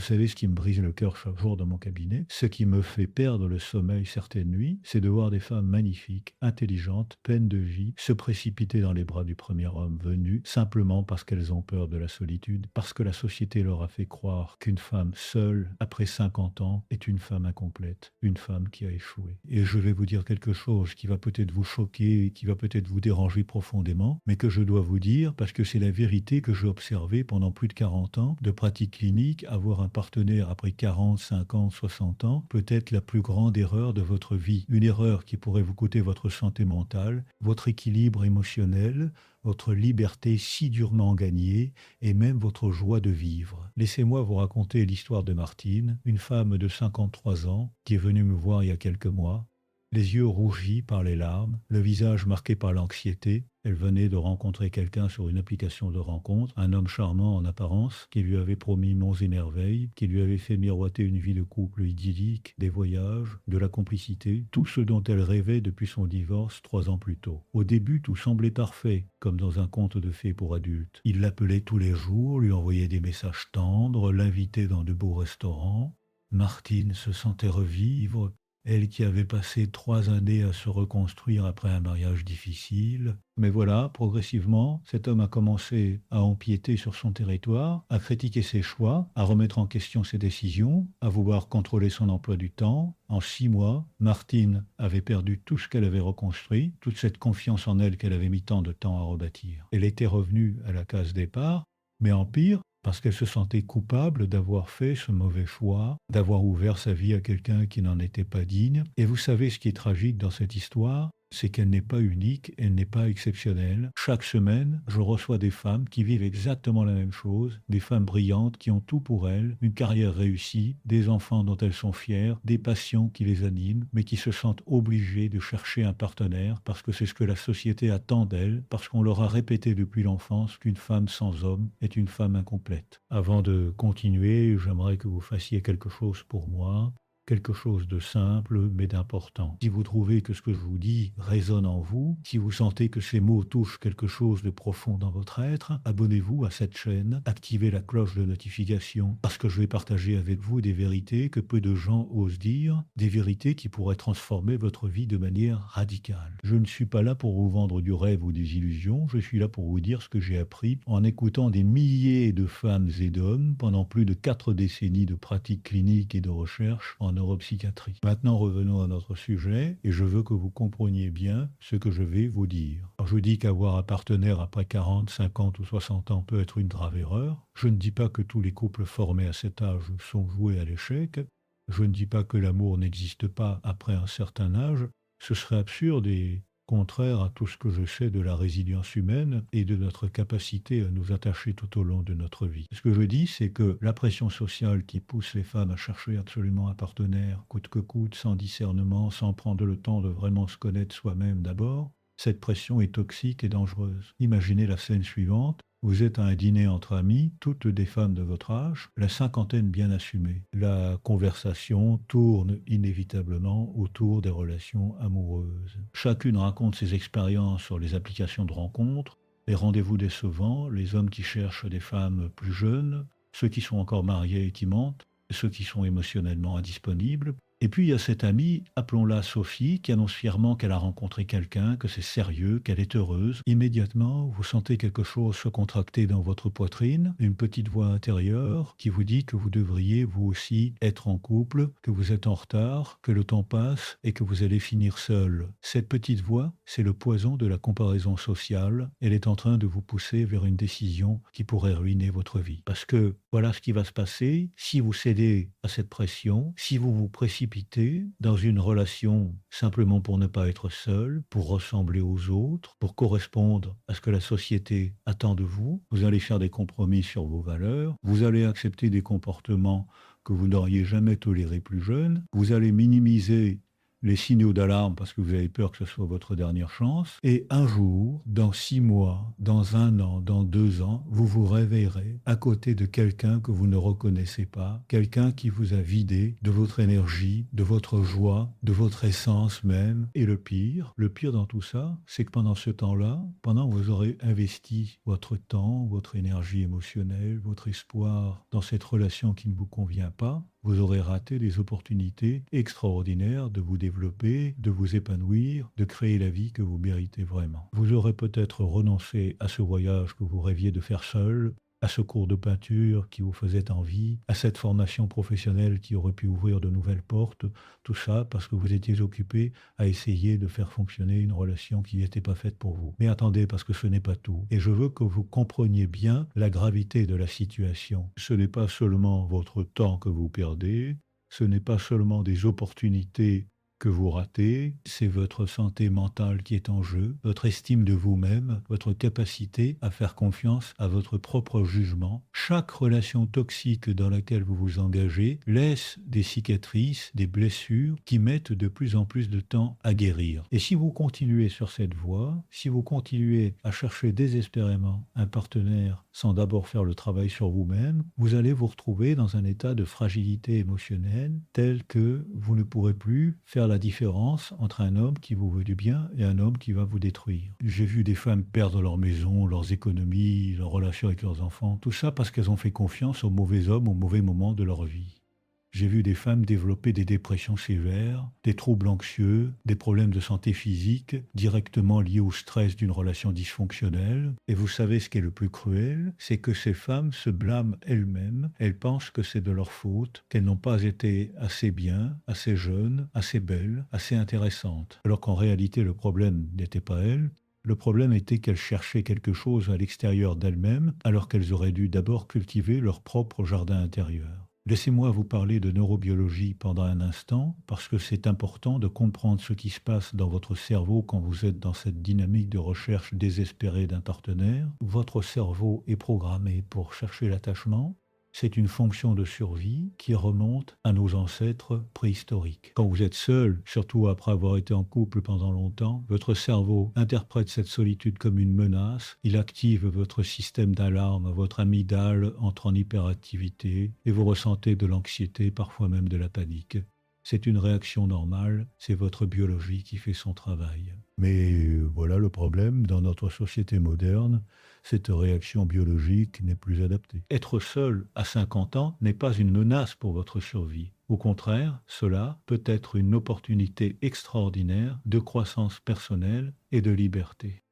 savez ce qui me brise le cœur chaque jour dans mon cabinet? Ce qui me fait perdre le sommeil certaines nuits, c'est de voir des femmes magnifiques, intelligentes, pleines de vie, se précipiter dans les bras du premier homme venu, simplement parce qu'elles ont peur de la solitude, parce que la société leur a fait croire qu'une femme seule, après 50 ans, est une femme incomplète, une femme qui a échoué. Et je vais vous dire quelque chose qui va peut-être vous choquer, qui va peut-être vous déranger profondément, mais que je dois vous dire parce que c'est la vérité que j'ai observée pendant plus de 40 ans de pratique clinique. Avoir un partenaire après 40, 50, 60 ans peut être la plus grande erreur de votre vie. Une erreur qui pourrait vous coûter votre santé mentale, votre équilibre émotionnel, votre liberté si durement gagnée et même votre joie de vivre. Laissez-moi vous raconter l'histoire de Martine, une femme de 53 ans qui est venue me voir il y a quelques mois, les yeux rougis par les larmes, le visage marqué par l'anxiété. Elle venait de rencontrer quelqu'un sur une application de rencontre, un homme charmant en apparence, qui lui avait promis monts et merveilles, qui lui avait fait miroiter une vie de couple idyllique, des voyages, de la complicité, tout ce dont elle rêvait depuis son divorce 3 ans plus tôt. Au début, tout semblait parfait, comme dans un conte de fées pour adultes. Il l'appelait tous les jours, lui envoyait des messages tendres, l'invitait dans de beaux restaurants. Martine se sentait revivre, elle qui avait passé 3 années à se reconstruire après un mariage difficile. Mais voilà, progressivement, cet homme a commencé à empiéter sur son territoire, à critiquer ses choix, à remettre en question ses décisions, à vouloir contrôler son emploi du temps. En 6 mois, Martine avait perdu tout ce qu'elle avait reconstruit, toute cette confiance en elle qu'elle avait mis tant de temps à rebâtir. Elle était revenue à la case départ, mais en pire, parce qu'elle se sentait coupable d'avoir fait ce mauvais choix, d'avoir ouvert sa vie à quelqu'un qui n'en était pas digne. Et vous savez ce qui est tragique dans cette histoire? C'est qu'elle n'est pas unique, elle n'est pas exceptionnelle. Chaque semaine, je reçois des femmes qui vivent exactement la même chose, des femmes brillantes qui ont tout pour elles, une carrière réussie, des enfants dont elles sont fières, des passions qui les animent, mais qui se sentent obligées de chercher un partenaire parce que c'est ce que la société attend d'elles, parce qu'on leur a répété depuis l'enfance qu'une femme sans homme est une femme incomplète. Avant de continuer, j'aimerais que vous fassiez quelque chose pour moi. Quelque chose de simple mais d'important. Si vous trouvez que ce que je vous dis résonne en vous, si vous sentez que ces mots touchent quelque chose de profond dans votre être, abonnez-vous à cette chaîne, activez la cloche de notification, parce que je vais partager avec vous des vérités que peu de gens osent dire, des vérités qui pourraient transformer votre vie de manière radicale. Je ne suis pas là pour vous vendre du rêve ou des illusions, je suis là pour vous dire ce que j'ai appris en écoutant des milliers de femmes et d'hommes pendant plus de 4 décennies de pratique clinique et de recherche en neuropsychiatrie. Maintenant, revenons à notre sujet et je veux que vous compreniez bien ce que je vais vous dire. Alors, je dis qu'avoir un partenaire après 40, 50 ou 60 ans peut être une grave erreur. Je ne dis pas que tous les couples formés à cet âge sont voués à l'échec. Je ne dis pas que l'amour n'existe pas après un certain âge. Ce serait absurde et contraire à tout ce que je sais de la résilience humaine et de notre capacité à nous attacher tout au long de notre vie. Ce que je dis, c'est que la pression sociale qui pousse les femmes à chercher absolument un partenaire, coûte que coûte, sans discernement, sans prendre le temps de vraiment se connaître soi-même d'abord, cette pression est toxique et dangereuse. Imaginez la scène suivante. Vous êtes à un dîner entre amis, toutes des femmes de votre âge, la cinquantaine bien assumée. La conversation tourne inévitablement autour des relations amoureuses. Chacune raconte ses expériences sur les applications de rencontres, les rendez-vous décevants, les hommes qui cherchent des femmes plus jeunes, ceux qui sont encore mariés et qui mentent, ceux qui sont émotionnellement indisponibles. Et puis il y a cette amie, appelons-la Sophie, qui annonce fièrement qu'elle a rencontré quelqu'un, que c'est sérieux, qu'elle est heureuse. Immédiatement, vous sentez quelque chose se contracter dans votre poitrine, une petite voix intérieure qui vous dit que vous devriez vous aussi être en couple, que vous êtes en retard, que le temps passe et que vous allez finir seul. Cette petite voix, c'est le poison de la comparaison sociale. Elle est en train de vous pousser vers une décision qui pourrait ruiner votre vie. Parce que voilà ce qui va se passer si vous cédez à cette pression, si vous vous précipitez dans une relation simplement pour ne pas être seul, pour ressembler aux autres, pour correspondre à ce que la société attend de vous. Vous allez faire des compromis sur vos valeurs, vous allez accepter des comportements que vous n'auriez jamais tolérés plus jeune, vous allez minimiser les signaux d'alarme parce que vous avez peur que ce soit votre dernière chance. Et un jour, dans 6 mois, dans 1 an, dans 2 ans, vous vous réveillerez à côté de quelqu'un que vous ne reconnaissez pas, quelqu'un qui vous a vidé de votre énergie, de votre joie, de votre essence même. Et le pire dans tout ça, c'est que pendant ce temps-là, pendant que vous aurez investi votre temps, votre énergie émotionnelle, votre espoir dans cette relation qui ne vous convient pas, vous aurez raté des opportunités extraordinaires de vous développer, de vous épanouir, de créer la vie que vous méritez vraiment. Vous aurez peut-être renoncé à ce voyage que vous rêviez de faire seul, à ce cours de peinture qui vous faisait envie, à cette formation professionnelle qui aurait pu ouvrir de nouvelles portes, tout ça parce que vous étiez occupé à essayer de faire fonctionner une relation qui n'était pas faite pour vous. Mais attendez, parce que ce n'est pas tout. Et je veux que vous compreniez bien la gravité de la situation. Ce n'est pas seulement votre temps que vous perdez, ce n'est pas seulement des opportunités que vous ratez, c'est votre santé mentale qui est en jeu, votre estime de vous-même, votre capacité à faire confiance à votre propre jugement. Chaque relation toxique dans laquelle vous vous engagez laisse des cicatrices, des blessures qui mettent de plus en plus de temps à guérir. Et si vous continuez sur cette voie, si vous continuez à chercher désespérément un partenaire sans d'abord faire le travail sur vous-même, vous allez vous retrouver dans un état de fragilité émotionnelle tel que vous ne pourrez plus faire la différence entre un homme qui vous veut du bien et un homme qui va vous détruire. J'ai vu des femmes perdre leur maison, leurs économies, leurs relations avec leurs enfants, tout ça parce qu'elles ont fait confiance aux mauvais hommes au mauvais moment de leur vie. J'ai vu des femmes développer des dépressions sévères, des troubles anxieux, des problèmes de santé physique directement liés au stress d'une relation dysfonctionnelle. Et vous savez ce qui est le plus cruel, c'est que ces femmes se blâment elles-mêmes. Elles pensent que c'est de leur faute, qu'elles n'ont pas été assez bien, assez jeunes, assez belles, assez intéressantes. Alors qu'en réalité, le problème n'était pas elles. Le problème était qu'elles cherchaient quelque chose à l'extérieur d'elles-mêmes, alors qu'elles auraient dû d'abord cultiver leur propre jardin intérieur. Laissez-moi vous parler de neurobiologie pendant un instant, parce que c'est important de comprendre ce qui se passe dans votre cerveau quand vous êtes dans cette dynamique de recherche désespérée d'un partenaire. Votre cerveau est programmé pour chercher l'attachement. C'est une fonction de survie qui remonte à nos ancêtres préhistoriques. Quand vous êtes seul, surtout après avoir été en couple pendant longtemps, votre cerveau interprète cette solitude comme une menace. Il active votre système d'alarme, votre amygdale entre en hyperactivité et vous ressentez de l'anxiété, parfois même de la panique. C'est une réaction normale, c'est votre biologie qui fait son travail. Mais voilà le problème, dans notre société moderne, cette réaction biologique n'est plus adaptée. Être seul à 50 ans n'est pas une menace pour votre survie. Au contraire, cela peut être une opportunité extraordinaire de croissance personnelle et de liberté.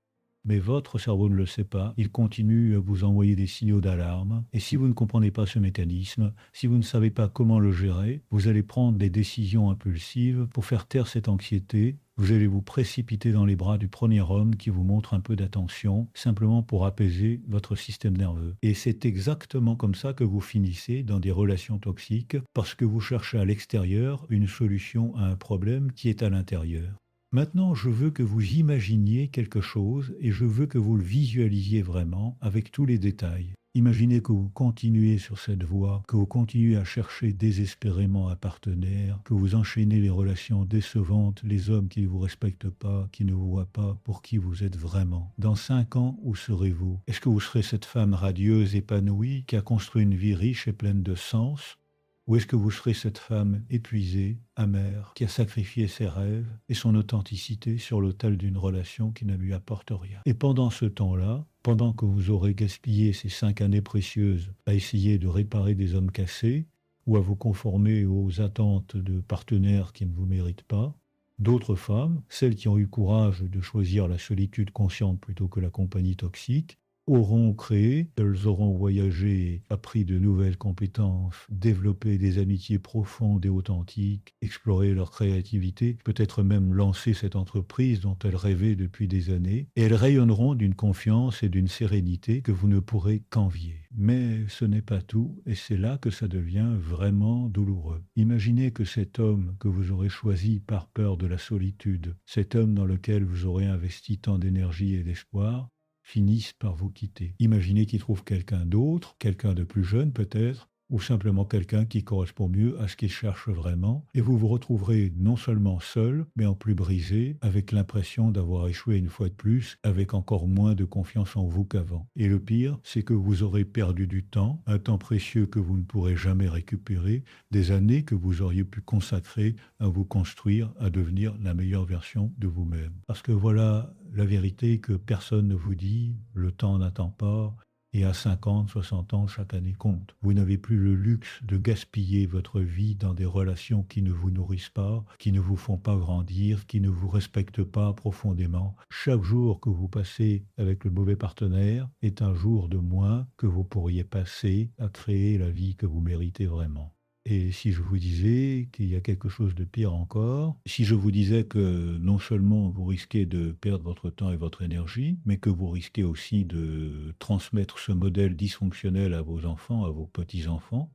Mais votre cerveau ne le sait pas, il continue à vous envoyer des signaux d'alarme, et si vous ne comprenez pas ce mécanisme, si vous ne savez pas comment le gérer, vous allez prendre des décisions impulsives pour faire taire cette anxiété, vous allez vous précipiter dans les bras du premier homme qui vous montre un peu d'attention, simplement pour apaiser votre système nerveux. Et c'est exactement comme ça que vous finissez dans des relations toxiques, parce que vous cherchez à l'extérieur une solution à un problème qui est à l'intérieur. Maintenant, je veux que vous imaginiez quelque chose et je veux que vous le visualisiez vraiment avec tous les détails. Imaginez que vous continuez sur cette voie, que vous continuez à chercher désespérément un partenaire, que vous enchaînez les relations décevantes, les hommes qui ne vous respectent pas, qui ne vous voient pas pour qui vous êtes vraiment. Dans 5 ans, où serez-vous? Est-ce que vous serez cette femme radieuse, épanouie, qui a construit une vie riche et pleine de sens? Ou est-ce que vous serez cette femme épuisée, amère, qui a sacrifié ses rêves et son authenticité sur l'autel d'une relation qui ne lui apporte rien? Et pendant ce temps-là, pendant que vous aurez gaspillé ces 5 années précieuses à essayer de réparer des hommes cassés ou à vous conformer aux attentes de partenaires qui ne vous méritent pas, d'autres femmes, celles qui ont eu courage de choisir la solitude consciente plutôt que la compagnie toxique, auront créé, elles auront voyagé, appris de nouvelles compétences, développé des amitiés profondes et authentiques, exploré leur créativité, peut-être même lancé cette entreprise dont elles rêvaient depuis des années, et elles rayonneront d'une confiance et d'une sérénité que vous ne pourrez qu'envier. Mais ce n'est pas tout, et c'est là que ça devient vraiment douloureux. Imaginez que cet homme que vous aurez choisi par peur de la solitude, cet homme dans lequel vous aurez investi tant d'énergie et d'espoir, finissent par vous quitter. Imaginez qu'il trouve quelqu'un d'autre, quelqu'un de plus jeune peut-être, ou simplement quelqu'un qui correspond mieux à ce qu'il cherche vraiment, et vous vous retrouverez non seulement seul, mais en plus brisé, avec l'impression d'avoir échoué une fois de plus, avec encore moins de confiance en vous qu'avant. Et le pire, c'est que vous aurez perdu du temps, un temps précieux que vous ne pourrez jamais récupérer, des années que vous auriez pu consacrer à vous construire, à devenir la meilleure version de vous-même. Parce que voilà la vérité que personne ne vous dit, le temps n'attend pas, et à 50, 60 ans, chaque année compte. Vous n'avez plus le luxe de gaspiller votre vie dans des relations qui ne vous nourrissent pas, qui ne vous font pas grandir, qui ne vous respectent pas profondément. Chaque jour que vous passez avec le mauvais partenaire est un jour de moins que vous pourriez passer à créer la vie que vous méritez vraiment. Et si je vous disais qu'il y a quelque chose de pire encore, si je vous disais que non seulement vous risquez de perdre votre temps et votre énergie, mais que vous risquez aussi de transmettre ce modèle dysfonctionnel à vos enfants, à vos petits-enfants,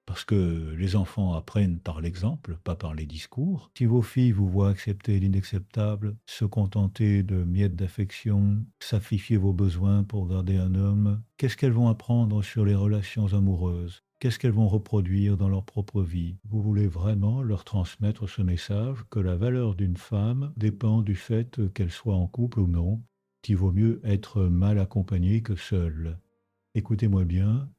parce que les enfants apprennent par l'exemple, pas par les discours. Si vos filles vous voient accepter l'inacceptable, se contenter de miettes d'affection, sacrifier vos besoins pour garder un homme, qu'est-ce qu'elles vont apprendre sur les relations amoureuses? Qu'est-ce qu'elles vont reproduire dans leur propre vie? Vous voulez vraiment leur transmettre ce message que la valeur d'une femme dépend du fait qu'elle soit en couple ou non, qu'il vaut mieux être mal accompagnée que seule. Écoutez-moi bien,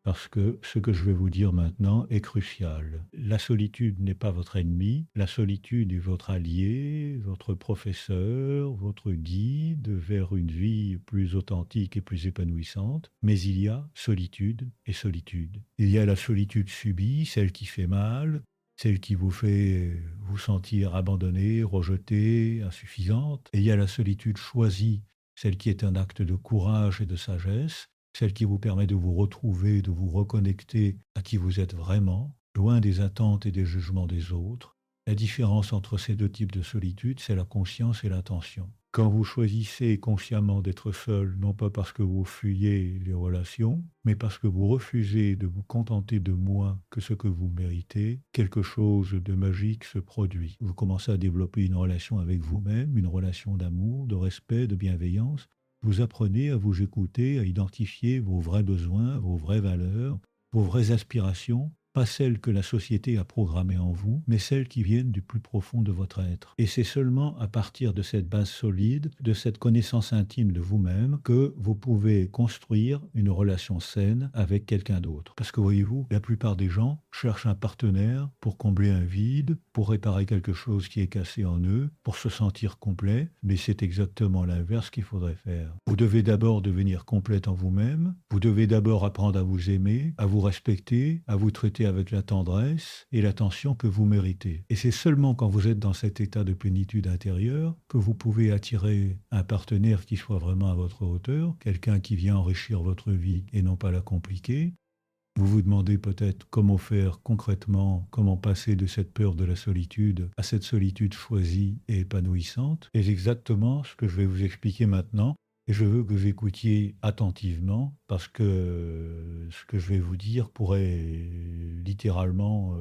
parce que ce que je vais vous dire maintenant est crucial. La solitude n'est pas votre ennemi, la solitude est votre allié, votre professeur, votre guide vers une vie plus authentique et plus épanouissante. Mais il y a solitude et solitude. Il y a la solitude subie, celle qui fait mal, celle qui vous fait vous sentir abandonné, rejeté, insuffisante. Et il y a la solitude choisie, celle qui est un acte de courage et de sagesse, celle qui vous permet de vous retrouver, de vous reconnecter à qui vous êtes vraiment, loin des attentes et des jugements des autres. La différence entre ces deux types de solitude, c'est la conscience et l'attention. Quand vous choisissez consciemment d'être seul, non pas parce que vous fuyez les relations, mais parce que vous refusez de vous contenter de moins que ce que vous méritez, quelque chose de magique se produit. Vous commencez à développer une relation avec vous-même, une relation d'amour, de respect, de bienveillance. Vous apprenez à vous écouter, à identifier vos vrais besoins, vos vraies valeurs, vos vraies aspirations, pas celles que la société a programmées en vous, mais celles qui viennent du plus profond de votre être. Et c'est seulement à partir de cette base solide, de cette connaissance intime de vous-même, que vous pouvez construire une relation saine avec quelqu'un d'autre. Parce que voyez-vous, la plupart des gens cherchent un partenaire pour combler un vide, pour réparer quelque chose qui est cassé en eux, pour se sentir complet, mais c'est exactement l'inverse qu'il faudrait faire. Vous devez d'abord devenir complète en vous-même, vous devez d'abord apprendre à vous aimer, à vous respecter, à vous traiter avec la tendresse et l'attention que vous méritez. Et c'est seulement quand vous êtes dans cet état de plénitude intérieure que vous pouvez attirer un partenaire qui soit vraiment à votre hauteur, quelqu'un qui vient enrichir votre vie et non pas la compliquer. Vous vous demandez peut-être comment faire concrètement, comment passer de cette peur de la solitude à cette solitude choisie et épanouissante. Et c'est exactement ce que je vais vous expliquer maintenant. Et je veux que vous écoutiez attentivement parce que ce que je vais vous dire pourrait littéralement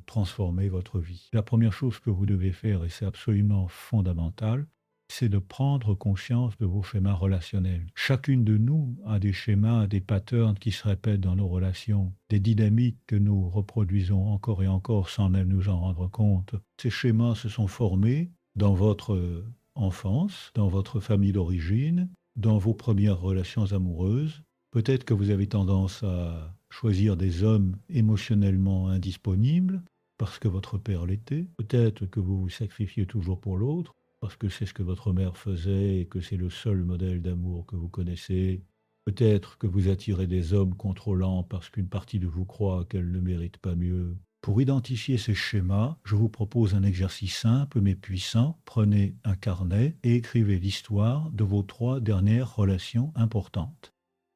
transformer votre vie. La première chose que vous devez faire, et c'est absolument fondamental, c'est de prendre conscience de vos schémas relationnels. Chacune de nous a des schémas, des patterns qui se répètent dans nos relations, des dynamiques que nous reproduisons encore et encore sans même nous en rendre compte. Ces schémas se sont formés dans votre enfance, dans votre famille d'origine, dans vos premières relations amoureuses. Peut-être que vous avez tendance à choisir des hommes émotionnellement indisponibles parce que votre père l'était. Peut-être que vous vous sacrifiez toujours pour l'autre parce que c'est ce que votre mère faisait et que c'est le seul modèle d'amour que vous connaissez. Peut-être que vous attirez des hommes contrôlants parce qu'une partie de vous croit qu'elle ne mérite pas mieux. Pour identifier ces schémas, je vous propose un exercice simple mais puissant. Prenez un carnet et écrivez l'histoire de vos 3 dernières relations importantes.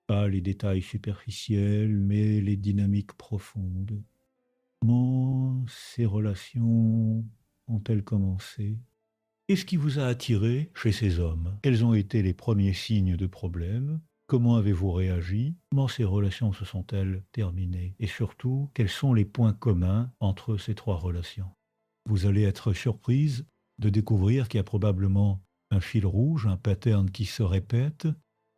Pas les détails superficiels, mais les dynamiques profondes. Comment ces relations ont-elles commencé? Qu'est-ce qui vous a attiré chez ces hommes? Quels ont été les premiers signes de problème? Comment avez-vous réagi? Comment ces relations se sont-elles terminées? Et surtout, quels sont les points communs entre ces 3 relations? Vous allez être surprise de découvrir qu'il y a probablement un fil rouge, un pattern qui se répète.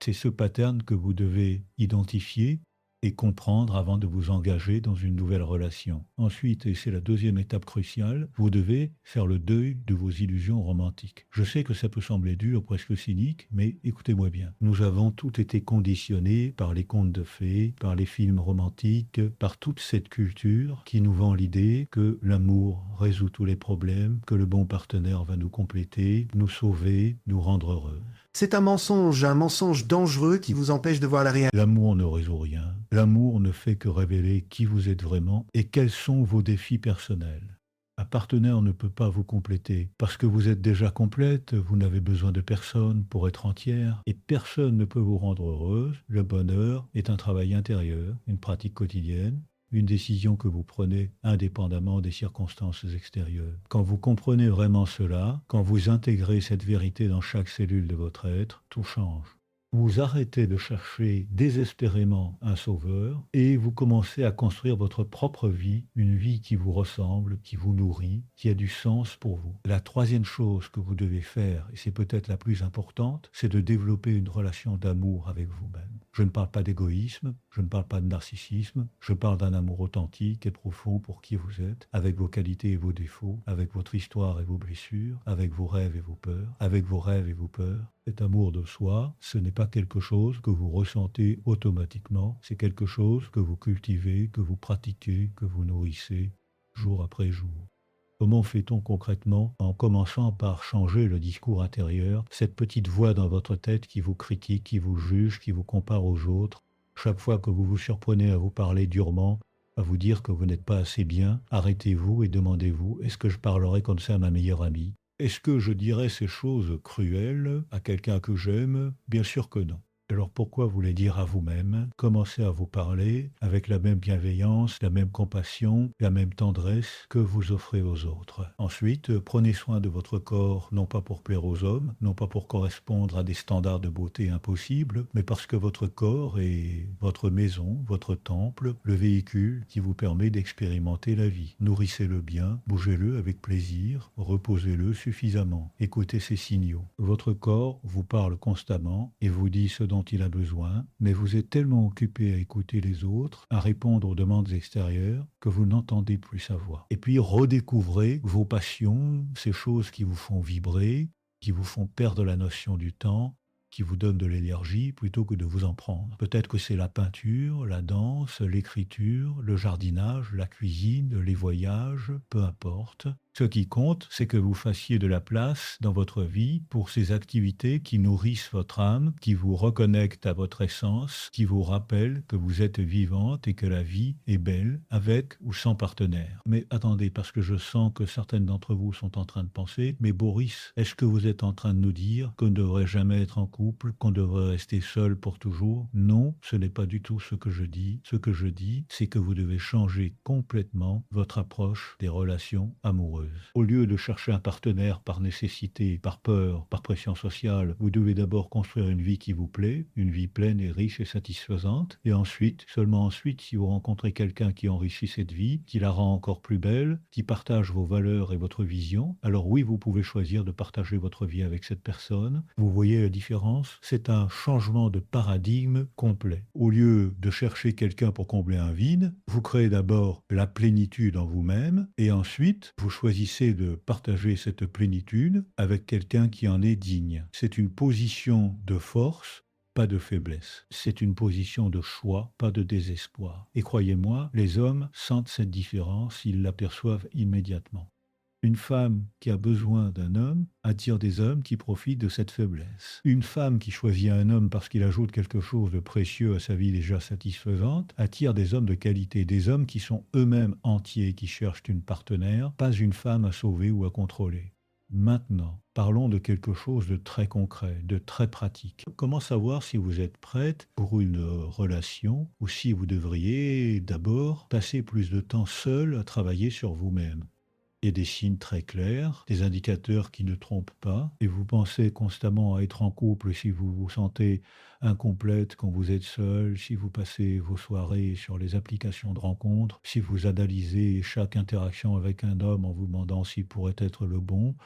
C'est ce pattern que vous devez identifier et comprendre avant de vous engager dans une nouvelle relation. Ensuite, et c'est la deuxième étape cruciale, vous devez faire le deuil de vos illusions romantiques. Je sais que ça peut sembler dur, presque cynique, mais écoutez-moi bien. Nous avons tout été conditionnés par les contes de fées, par les films romantiques, par toute cette culture qui nous vend l'idée que l'amour résout tous les problèmes, que le bon partenaire va nous compléter, nous sauver, nous rendre heureux. C'est un mensonge dangereux qui vous empêche de voir la réalité. L'amour ne résout rien. L'amour ne fait que révéler qui vous êtes vraiment et quels sont vos défis personnels. Un partenaire ne peut pas vous compléter parce que vous êtes déjà complète, vous n'avez besoin de personne pour être entière et personne ne peut vous rendre heureuse. Le bonheur est un travail intérieur, une pratique quotidienne, une décision que vous prenez indépendamment des circonstances extérieures. Quand vous comprenez vraiment cela, quand vous intégrez cette vérité dans chaque cellule de votre être, tout change. Vous arrêtez de chercher désespérément un sauveur et vous commencez à construire votre propre vie, une vie qui vous ressemble, qui vous nourrit, qui a du sens pour vous. La troisième chose que vous devez faire, et c'est peut-être la plus importante, c'est de développer une relation d'amour avec vous-même. Je ne parle pas d'égoïsme, je ne parle pas de narcissisme, je parle d'un amour authentique et profond pour qui vous êtes, avec vos qualités et vos défauts, avec votre histoire et vos blessures, avec vos rêves et vos peurs, avec vos rêves et vos peurs. Cet amour de soi, ce n'est pas quelque chose que vous ressentez automatiquement, c'est quelque chose que vous cultivez, que vous pratiquez, que vous nourrissez jour après jour. Comment fait-on concrètement? En commençant par changer le discours intérieur, cette petite voix dans votre tête qui vous critique, qui vous juge, qui vous compare aux autres. Chaque fois que vous vous surprenez à vous parler durement, à vous dire que vous n'êtes pas assez bien, arrêtez-vous et demandez-vous, est-ce que je parlerai comme ça à ma meilleure amie? Est-ce que je dirais ces choses cruelles à quelqu'un que j'aime? Bien sûr que non. Alors pourquoi vous les dire à vous-même? Commencez à vous parler avec la même bienveillance, la même compassion, la même tendresse que vous offrez aux autres. Ensuite, prenez soin de votre corps, non pas pour plaire aux hommes, non pas pour correspondre à des standards de beauté impossibles, mais parce que votre corps est votre maison, votre temple, le véhicule qui vous permet d'expérimenter la vie. Nourrissez-le bien, bougez-le avec plaisir, reposez-le suffisamment. Écoutez ces signaux. Votre corps vous parle constamment et vous dit ce dont il a besoin, mais vous êtes tellement occupé à écouter les autres, à répondre aux demandes extérieures, que vous n'entendez plus sa voix. Et puis redécouvrez vos passions, ces choses qui vous font vibrer, qui vous font perdre la notion du temps, qui vous donnent de l'énergie plutôt que de vous en prendre. Peut-être que c'est la peinture, la danse, l'écriture, le jardinage, la cuisine, les voyages, peu importe. Ce qui compte, c'est que vous fassiez de la place dans votre vie pour ces activités qui nourrissent votre âme, qui vous reconnectent à votre essence, qui vous rappellent que vous êtes vivante et que la vie est belle, avec ou sans partenaire. Mais attendez, parce que je sens que certaines d'entre vous sont en train de penser, mais Boris, est-ce que vous êtes en train de nous dire qu'on ne devrait jamais être en couple, qu'on devrait rester seul pour toujours? Non, ce n'est pas du tout ce que je dis. Ce que je dis, c'est que vous devez changer complètement votre approche des relations amoureuses. Au lieu de chercher un partenaire par nécessité, par peur, par pression sociale, vous devez d'abord construire une vie qui vous plaît, une vie pleine et riche et satisfaisante. Et ensuite, seulement ensuite, si vous rencontrez quelqu'un qui enrichit cette vie, qui la rend encore plus belle, qui partage vos valeurs et votre vision, alors oui, vous pouvez choisir de partager votre vie avec cette personne. Vous voyez la différence? C'est un changement de paradigme complet. Au lieu de chercher quelqu'un pour combler un vide, vous créez d'abord la plénitude en vous-même et ensuite, vous choisissez de partager cette plénitude avec quelqu'un qui en est digne. C'est une position de force, pas de faiblesse. C'est une position de choix, pas de désespoir. Et croyez-moi, les hommes sentent cette différence, ils l'aperçoivent immédiatement. Une femme qui a besoin d'un homme attire des hommes qui profitent de cette faiblesse. Une femme qui choisit un homme parce qu'il ajoute quelque chose de précieux à sa vie déjà satisfaisante attire des hommes de qualité, des hommes qui sont eux-mêmes entiers, qui cherchent une partenaire, pas une femme à sauver ou à contrôler. Maintenant, parlons de quelque chose de très concret, de très pratique. Comment savoir si vous êtes prête pour une relation ou si vous devriez d'abord passer plus de temps seul à travailler sur vous-même? Il y a des signes très clairs, des indicateurs qui ne trompent pas, et vous pensez constamment à être en couple si vous vous sentez incomplète quand vous êtes seul, si vous passez vos soirées sur les applications de rencontres, si vous analysez chaque interaction avec un homme en vous demandant s'il pourrait être le bon,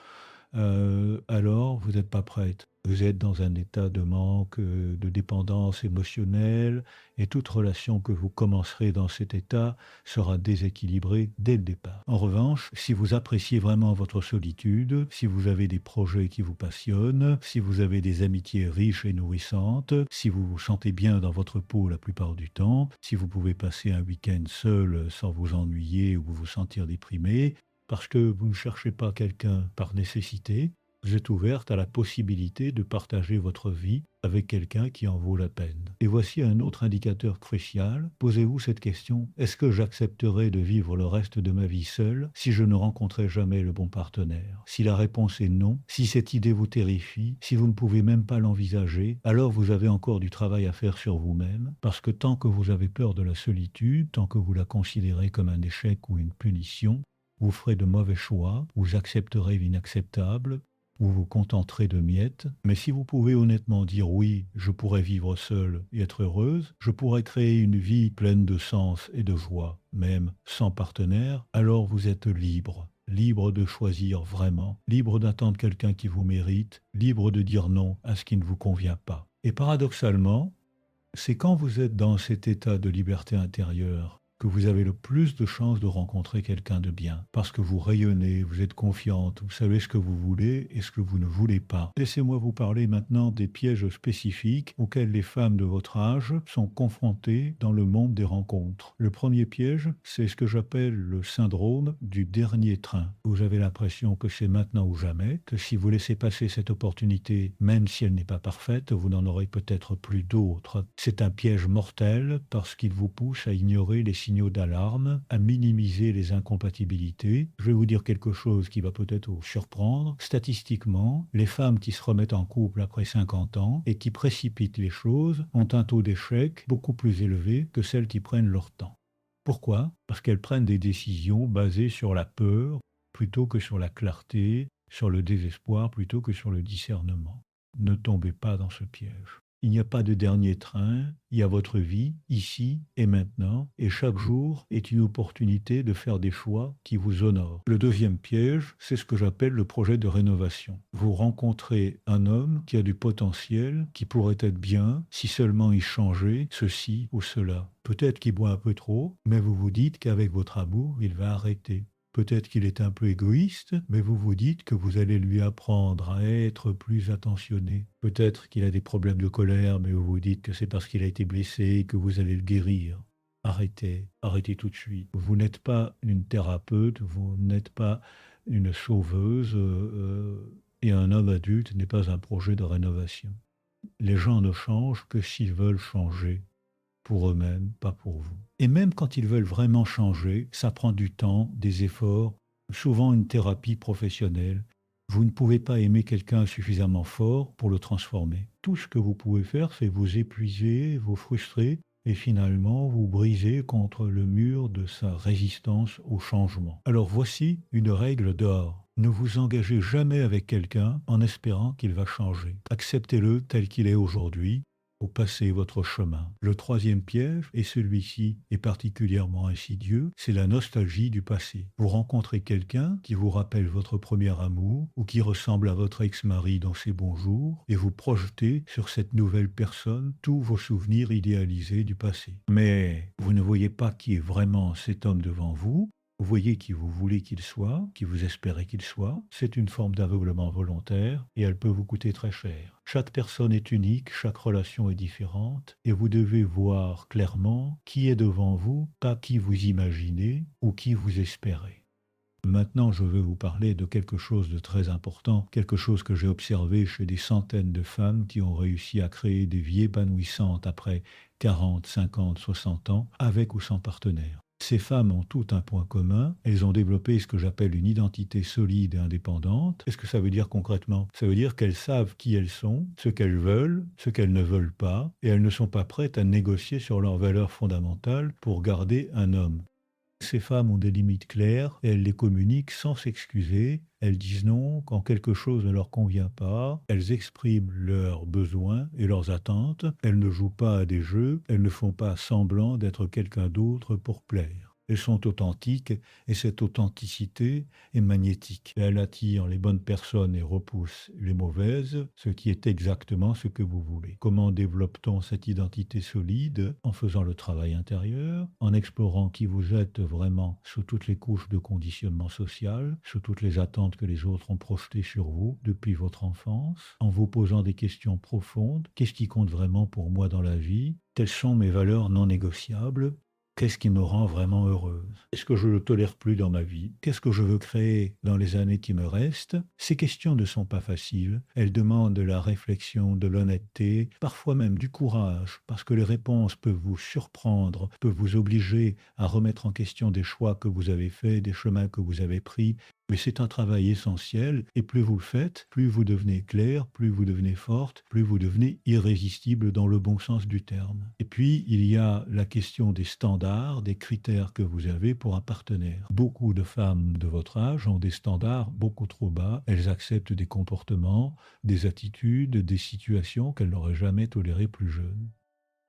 alors vous n'êtes pas prête. Vous êtes dans un état de manque, de dépendance émotionnelle et toute relation que vous commencerez dans cet état sera déséquilibrée dès le départ. En revanche, si vous appréciez vraiment votre solitude, si vous avez des projets qui vous passionnent, si vous avez des amitiés riches et nourrissantes, si vous vous sentez bien dans votre peau la plupart du temps, si vous pouvez passer un week-end seul sans vous ennuyer ou vous sentir déprimé, parce que vous ne cherchez pas quelqu'un par nécessité, vous êtes ouverte à la possibilité de partager votre vie avec quelqu'un qui en vaut la peine. Et voici un autre indicateur crucial. Posez-vous cette question: est-ce que j'accepterais de vivre le reste de ma vie seule si je ne rencontrais jamais le bon partenaire? Si la réponse est non, si cette idée vous terrifie, si vous ne pouvez même pas l'envisager, alors vous avez encore du travail à faire sur vous-même, parce que tant que vous avez peur de la solitude, tant que vous la considérez comme un échec ou une punition, vous ferez de mauvais choix, vous accepterez l'inacceptable, vous vous contenterez de miettes, mais si vous pouvez honnêtement dire oui, je pourrais vivre seule et être heureuse, je pourrais créer une vie pleine de sens et de joie, même sans partenaire, alors vous êtes libre. Libre de choisir vraiment, libre d'attendre quelqu'un qui vous mérite, libre de dire non à ce qui ne vous convient pas. Et paradoxalement, c'est quand vous êtes dans cet état de liberté intérieure que vous avez le plus de chances de rencontrer quelqu'un de bien. Parce que vous rayonnez, vous êtes confiante, vous savez ce que vous voulez et ce que vous ne voulez pas. Laissez-moi vous parler maintenant des pièges spécifiques auxquels les femmes de votre âge sont confrontées dans le monde des rencontres. Le premier piège, c'est ce que j'appelle le syndrome du dernier train. Vous avez l'impression que c'est maintenant ou jamais, que si vous laissez passer cette opportunité, même si elle n'est pas parfaite, vous n'en aurez peut-être plus d'autres. C'est un piège mortel parce qu'il vous pousse à ignorer les signaux d'alarme, à minimiser les incompatibilités. Je vais vous dire quelque chose qui va peut-être vous surprendre. Statistiquement, les femmes qui se remettent en couple après 50 ans et qui précipitent les choses ont un taux d'échec beaucoup plus élevé que celles qui prennent leur temps. Pourquoi? Parce qu'elles prennent des décisions basées sur la peur plutôt que sur la clarté, sur le désespoir plutôt que sur le discernement. Ne tombez pas dans ce piège. Il n'y a pas de dernier train, il y a votre vie, ici et maintenant, et chaque jour est une opportunité de faire des choix qui vous honorent. Le deuxième piège, c'est ce que j'appelle le projet de rénovation. Vous rencontrez un homme qui a du potentiel, qui pourrait être bien, si seulement il changeait ceci ou cela. Peut-être qu'il boit un peu trop, mais vous vous dites qu'avec votre amour, il va arrêter. Peut-être qu'il est un peu égoïste, mais vous vous dites que vous allez lui apprendre à être plus attentionné. Peut-être qu'il a des problèmes de colère, mais vous vous dites que c'est parce qu'il a été blessé et que vous allez le guérir. Arrêtez, arrêtez tout de suite. Vous n'êtes pas une thérapeute, vous n'êtes pas une sauveuse, et un homme adulte n'est pas un projet de rénovation. Les gens ne changent que s'ils veulent changer. Pour eux-mêmes, pas pour vous. Et même quand ils veulent vraiment changer, ça prend du temps, des efforts, souvent une thérapie professionnelle. Vous ne pouvez pas aimer quelqu'un suffisamment fort pour le transformer. Tout ce que vous pouvez faire, c'est vous épuiser, vous frustrer et finalement vous briser contre le mur de sa résistance au changement. Alors voici une règle d'or. Ne vous engagez jamais avec quelqu'un en espérant qu'il va changer. Acceptez-le tel qu'il est aujourd'hui. Vous passez votre chemin. Le troisième piège, et celui-ci est particulièrement insidieux, c'est la nostalgie du passé. Vous rencontrez quelqu'un qui vous rappelle votre premier amour ou qui ressemble à votre ex-mari dans ses bons jours et vous projetez sur cette nouvelle personne tous vos souvenirs idéalisés du passé. Mais vous ne voyez pas qui est vraiment cet homme devant vous. Vous voyez qui vous voulez qu'il soit, qui vous espérez qu'il soit. C'est une forme d'aveuglement volontaire et elle peut vous coûter très cher. Chaque personne est unique, chaque relation est différente et vous devez voir clairement qui est devant vous, pas qui vous imaginez ou qui vous espérez. Maintenant, je veux vous parler de quelque chose de très important, quelque chose que j'ai observé chez des centaines de femmes qui ont réussi à créer des vies épanouissantes après 40, 50, 60 ans, avec ou sans partenaire. Ces femmes ont toutes un point commun, elles ont développé ce que j'appelle une identité solide et indépendante. Qu'est-ce que ça veut dire concrètement? Ça veut dire qu'elles savent qui elles sont, ce qu'elles veulent, ce qu'elles ne veulent pas, et elles ne sont pas prêtes à négocier sur leurs valeurs fondamentales pour garder un homme. Ces femmes ont des limites claires et elles les communiquent sans s'excuser. Elles disent non quand quelque chose ne leur convient pas. Elles expriment leurs besoins et leurs attentes. Elles ne jouent pas à des jeux. Elles ne font pas semblant d'être quelqu'un d'autre pour plaire. Elles sont authentiques et cette authenticité est magnétique. Elle attire les bonnes personnes et repousse les mauvaises, ce qui est exactement ce que vous voulez. Comment développe-t-on cette identité solide? En faisant le travail intérieur, en explorant qui vous êtes vraiment sous toutes les couches de conditionnement social, sous toutes les attentes que les autres ont projetées sur vous depuis votre enfance, en vous posant des questions profondes. Qu'est-ce qui compte vraiment pour moi dans la vie? Quelles sont mes valeurs non négociables? Qu'est-ce qui me rend vraiment heureuse? Est-ce que je ne le tolère plus dans ma vie? Qu'est-ce que je veux créer dans les années qui me restent? Ces questions ne sont pas faciles. Elles demandent de la réflexion, de l'honnêteté, parfois même du courage, parce que les réponses peuvent vous surprendre, peuvent vous obliger à remettre en question des choix que vous avez faits, des chemins que vous avez pris. Mais c'est un travail essentiel et plus vous le faites, plus vous devenez clair, plus vous devenez forte, plus vous devenez irrésistible dans le bon sens du terme. Et puis, il y a la question des standards, des critères que vous avez pour un partenaire. Beaucoup de femmes de votre âge ont des standards beaucoup trop bas. Elles acceptent des comportements, des attitudes, des situations qu'elles n'auraient jamais tolérées plus jeunes.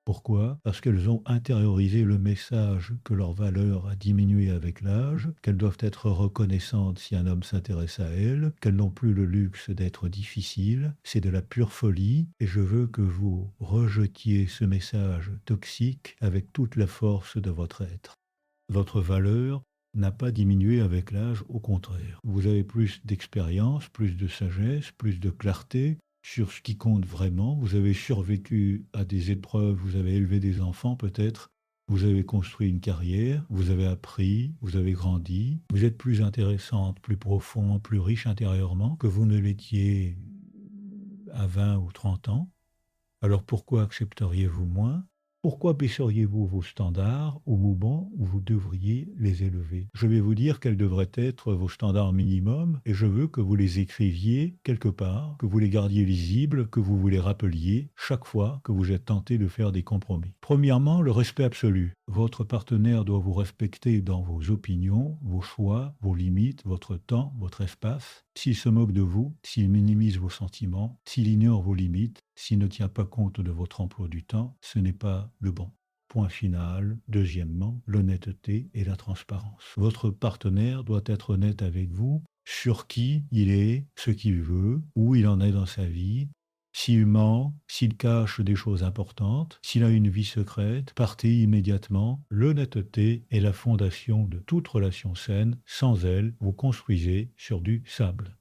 Pourquoi? Parce qu'elles ont intériorisé le message que leur valeur a diminué avec l'âge, qu'elles doivent être reconnaissantes si un homme s'intéresse à elles, qu'elles n'ont plus le luxe d'être difficiles. C'est de la pure folie et je veux que vous rejetiez ce message toxique avec toute la force de votre être. Votre valeur n'a pas diminué avec l'âge, au contraire. Vous avez plus d'expérience, plus de sagesse, plus de clarté sur ce qui compte vraiment. Vous avez survécu à des épreuves, vous avez élevé des enfants peut-être, vous avez construit une carrière, vous avez appris, vous avez grandi, vous êtes plus intéressante, plus profond, plus riche intérieurement que vous ne l'étiez à 20 ou 30 ans. Alors pourquoi accepteriez-vous moins? Pourquoi baisseriez-vous vos standards au moment où vous devriez les élever? Je vais vous dire quels devraient être vos standards minimums et je veux que vous les écriviez quelque part, que vous les gardiez lisibles, que vous vous les rappeliez chaque fois que vous êtes tenté de faire des compromis. Premièrement, le respect absolu. Votre partenaire doit vous respecter dans vos opinions, vos choix, vos limites, votre temps, votre espace. S'il se moque de vous, s'il minimise vos sentiments, s'il ignore vos limites, s'il ne tient pas compte de votre emploi du temps, ce n'est pas le bon. Point final. Deuxièmement, l'honnêteté et la transparence. Votre partenaire doit être honnête avec vous sur qui il est, ce qu'il veut, où il en est dans sa vie. S'il ment, s'il cache des choses importantes, s'il a une vie secrète, partez immédiatement. L'honnêteté est la fondation de toute relation saine. Sans elle, vous construisez sur du sable.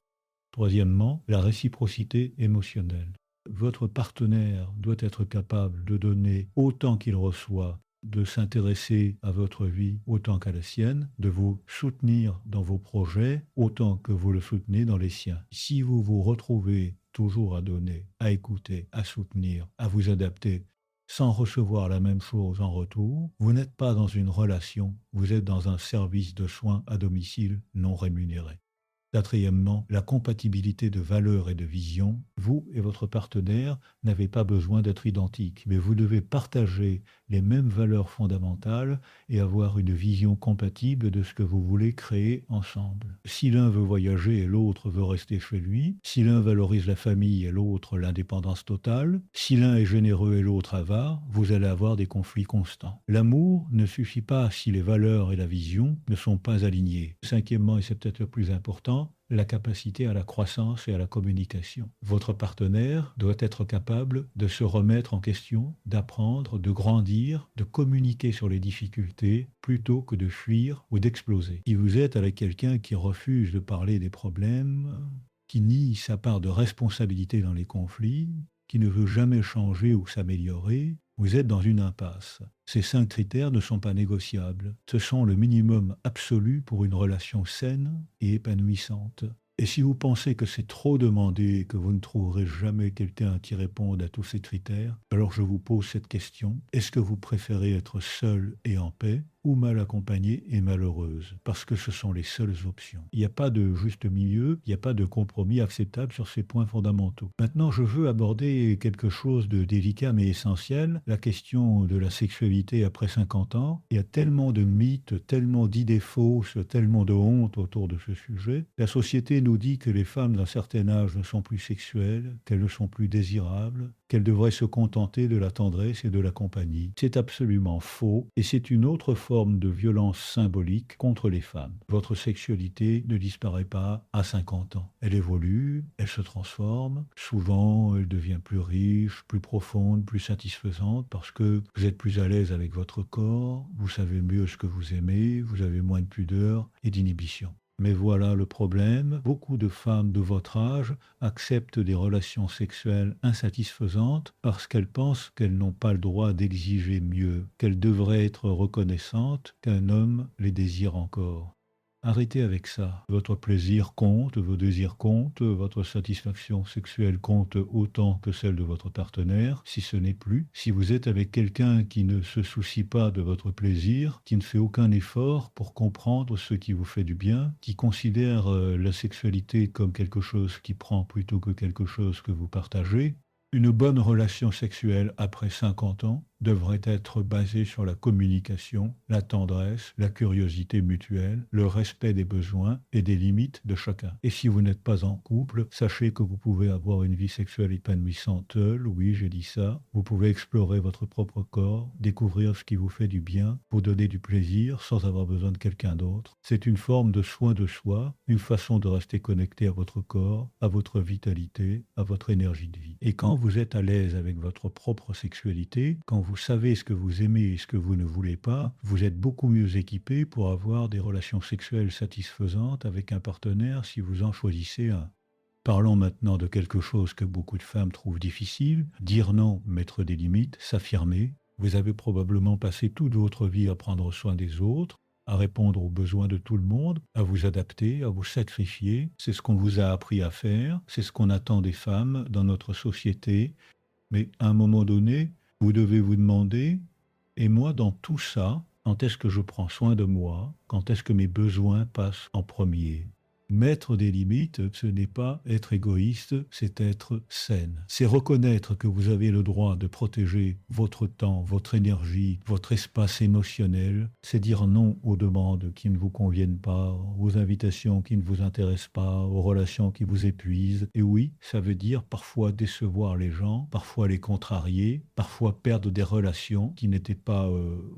Troisièmement, la réciprocité émotionnelle. Votre partenaire doit être capable de donner autant qu'il reçoit, de s'intéresser à votre vie autant qu'à la sienne, de vous soutenir dans vos projets autant que vous le soutenez dans les siens. Si vous vous retrouvez toujours à donner, à écouter, à soutenir, à vous adapter, sans recevoir la même chose en retour, vous n'êtes pas dans une relation, vous êtes dans un service de soins à domicile non rémunéré. Quatrièmement, la compatibilité de valeurs et de vision. Vous et votre partenaire n'avez pas besoin d'être identiques, mais vous devez partager les mêmes valeurs fondamentales et avoir une vision compatible de ce que vous voulez créer ensemble. Si l'un veut voyager et l'autre veut rester chez lui, si l'un valorise la famille et l'autre l'indépendance totale, si l'un est généreux et l'autre avare, vous allez avoir des conflits constants. L'amour ne suffit pas si les valeurs et la vision ne sont pas alignées. Cinquièmement, et c'est peut-être le plus important, la capacité à la croissance et à la communication. Votre partenaire doit être capable de se remettre en question, d'apprendre, de grandir, de communiquer sur les difficultés plutôt que de fuir ou d'exploser. Si vous êtes avec quelqu'un qui refuse de parler des problèmes, qui nie sa part de responsabilité dans les conflits, qui ne veut jamais changer ou s'améliorer, vous êtes dans une impasse. Ces 5 critères ne sont pas négociables. Ce sont le minimum absolu pour une relation saine et épanouissante. Et si vous pensez que c'est trop demandé et que vous ne trouverez jamais quelqu'un qui réponde à tous ces critères, alors je vous pose cette question. Est-ce que vous préférez être seul et en paix ou mal accompagnée et malheureuse? Parce que ce sont les seules options. Il n'y a pas de juste milieu, il n'y a pas de compromis acceptable sur ces points fondamentaux. Maintenant, je veux aborder quelque chose de délicat mais essentiel, la question de la sexualité après 50 ans. Il y a tellement de mythes, tellement d'idées fausses, tellement de honte autour de ce sujet. La société nous dit que les femmes d'un certain âge ne sont plus sexuelles, qu'elles ne sont plus désirables, qu'elle devrait se contenter de la tendresse et de la compagnie. C'est absolument faux et c'est une autre forme de violence symbolique contre les femmes. Votre sexualité ne disparaît pas à 50 ans. Elle évolue, elle se transforme. Souvent, elle devient plus riche, plus profonde, plus satisfaisante parce que vous êtes plus à l'aise avec votre corps, vous savez mieux ce que vous aimez, vous avez moins de pudeur et d'inhibition. Mais voilà le problème, beaucoup de femmes de votre âge acceptent des relations sexuelles insatisfaisantes parce qu'elles pensent qu'elles n'ont pas le droit d'exiger mieux, qu'elles devraient être reconnaissantes qu'un homme les désire encore. Arrêtez avec ça. Votre plaisir compte, vos désirs comptent, votre satisfaction sexuelle compte autant que celle de votre partenaire, si ce n'est plus. Si vous êtes avec quelqu'un qui ne se soucie pas de votre plaisir, qui ne fait aucun effort pour comprendre ce qui vous fait du bien, qui considère la sexualité comme quelque chose qui prend plutôt que quelque chose que vous partagez, une bonne relation sexuelle après 50 ans devrait être basée sur la communication, la tendresse, la curiosité mutuelle, le respect des besoins et des limites de chacun. Et si vous n'êtes pas en couple, sachez que vous pouvez avoir une vie sexuelle épanouissante seule, oui, j'ai dit ça. Vous pouvez explorer votre propre corps, découvrir ce qui vous fait du bien, vous donner du plaisir sans avoir besoin de quelqu'un d'autre. C'est une forme de soin de soi, une façon de rester connecté à votre corps, à votre vitalité, à votre énergie de vie. Et quand vous êtes à l'aise avec votre propre sexualité, quand vous savez ce que vous aimez et ce que vous ne voulez pas, vous êtes beaucoup mieux équipé pour avoir des relations sexuelles satisfaisantes avec un partenaire si vous en choisissez un. Parlons maintenant de quelque chose que beaucoup de femmes trouvent difficile, dire non, mettre des limites, s'affirmer. Vous avez probablement passé toute votre vie à prendre soin des autres, à répondre aux besoins de tout le monde, à vous adapter, à vous sacrifier. C'est ce qu'on vous a appris à faire, c'est ce qu'on attend des femmes dans notre société. Mais à un moment donné, vous devez vous demander, et moi dans tout ça, quand est-ce que je prends soin de moi? Quand est-ce que mes besoins passent en premier? Mettre des limites, ce n'est pas être égoïste, c'est être saine. C'est reconnaître que vous avez le droit de protéger votre temps, votre énergie, votre espace émotionnel. C'est dire non aux demandes qui ne vous conviennent pas, aux invitations qui ne vous intéressent pas, aux relations qui vous épuisent. Et oui, ça veut dire parfois décevoir les gens, parfois les contrarier, parfois perdre des relations qui n'étaient pas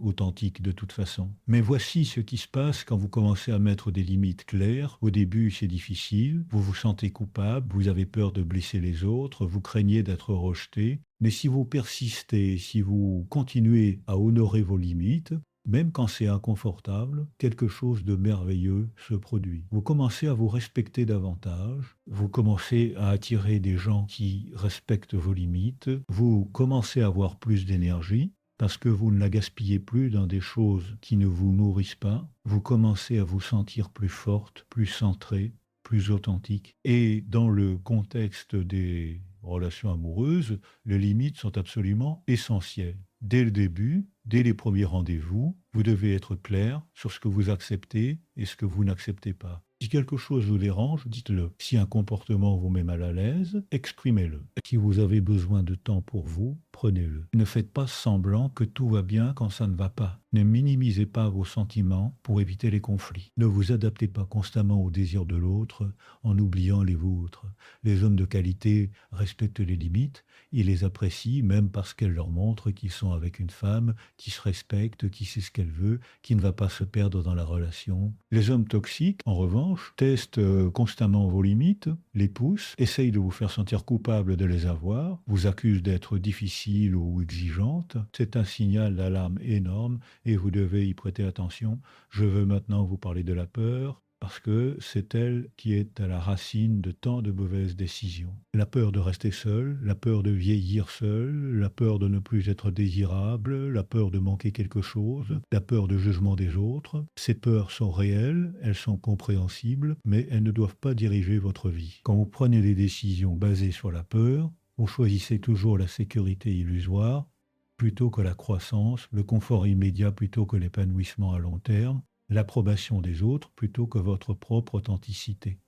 authentiques de toute façon. Mais voici ce qui se passe quand vous commencez à mettre des limites claires. Au début, c'est difficile, vous vous sentez coupable, vous avez peur de blesser les autres, vous craignez d'être rejeté, mais si vous persistez, si vous continuez à honorer vos limites, même quand c'est inconfortable, quelque chose de merveilleux se produit. Vous commencez à vous respecter davantage, vous commencez à attirer des gens qui respectent vos limites, vous commencez à avoir plus d'énergie, parce que vous ne la gaspillez plus dans des choses qui ne vous nourrissent pas, vous commencez à vous sentir plus forte, plus centrée, plus authentique. Et dans le contexte des relations amoureuses, les limites sont absolument essentielles. Dès le début, dès les premiers rendez-vous, vous devez être clair sur ce que vous acceptez et ce que vous n'acceptez pas. Si quelque chose vous dérange, dites-le. Si un comportement vous met mal à l'aise, exprimez-le. Si vous avez besoin de temps pour vous, prenez-le. Ne faites pas semblant que tout va bien quand ça ne va pas. Ne minimisez pas vos sentiments pour éviter les conflits. Ne vous adaptez pas constamment aux désirs de l'autre en oubliant les vôtres. Les hommes de qualité respectent les limites, ils les apprécient même parce qu'elles leur montrent qu'ils sont avec une femme qui se respecte, qui sait ce qu'elle veut, qui ne va pas se perdre dans la relation. Les hommes toxiques, en revanche, testent constamment vos limites, les poussent, essayent de vous faire sentir coupable de les avoir, vous accusent d'être difficile ou exigeante. C'est un signal d'alarme énorme et vous devez y prêter attention. Je veux maintenant vous parler de la peur, parce que c'est elle qui est à la racine de tant de mauvaises décisions. La peur de rester seul, la peur de vieillir seul, la peur de ne plus être désirable, la peur de manquer quelque chose, la peur du jugement des autres. Ces peurs sont réelles, elles sont compréhensibles, mais elles ne doivent pas diriger votre vie. Quand vous prenez des décisions basées sur la peur, vous choisissez toujours la sécurité illusoire plutôt que la croissance, le confort immédiat plutôt que l'épanouissement à long terme, l'approbation des autres plutôt que votre propre authenticité.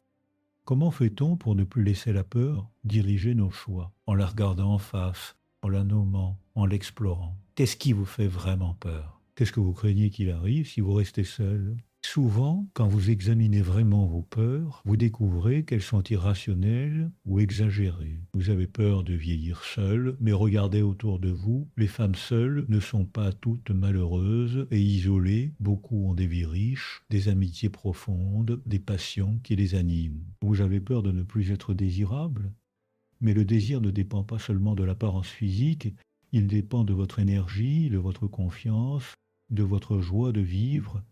Comment fait-on pour ne plus laisser la peur diriger nos choix, en la regardant en face, en la nommant, en l'explorant? Qu'est-ce qui vous fait vraiment peur? Qu'est-ce que vous craignez qu'il arrive si vous restez seul? Souvent, quand vous examinez vraiment vos peurs, vous découvrez qu'elles sont irrationnelles ou exagérées. Vous avez peur de vieillir seul, mais regardez autour de vous, les femmes seules ne sont pas toutes malheureuses et isolées. Beaucoup ont des vies riches, des amitiés profondes, des passions qui les animent. Vous avez peur de ne plus être désirable, mais le désir ne dépend pas seulement de l'apparence physique, il dépend de votre énergie, de votre confiance, de votre joie de vivre.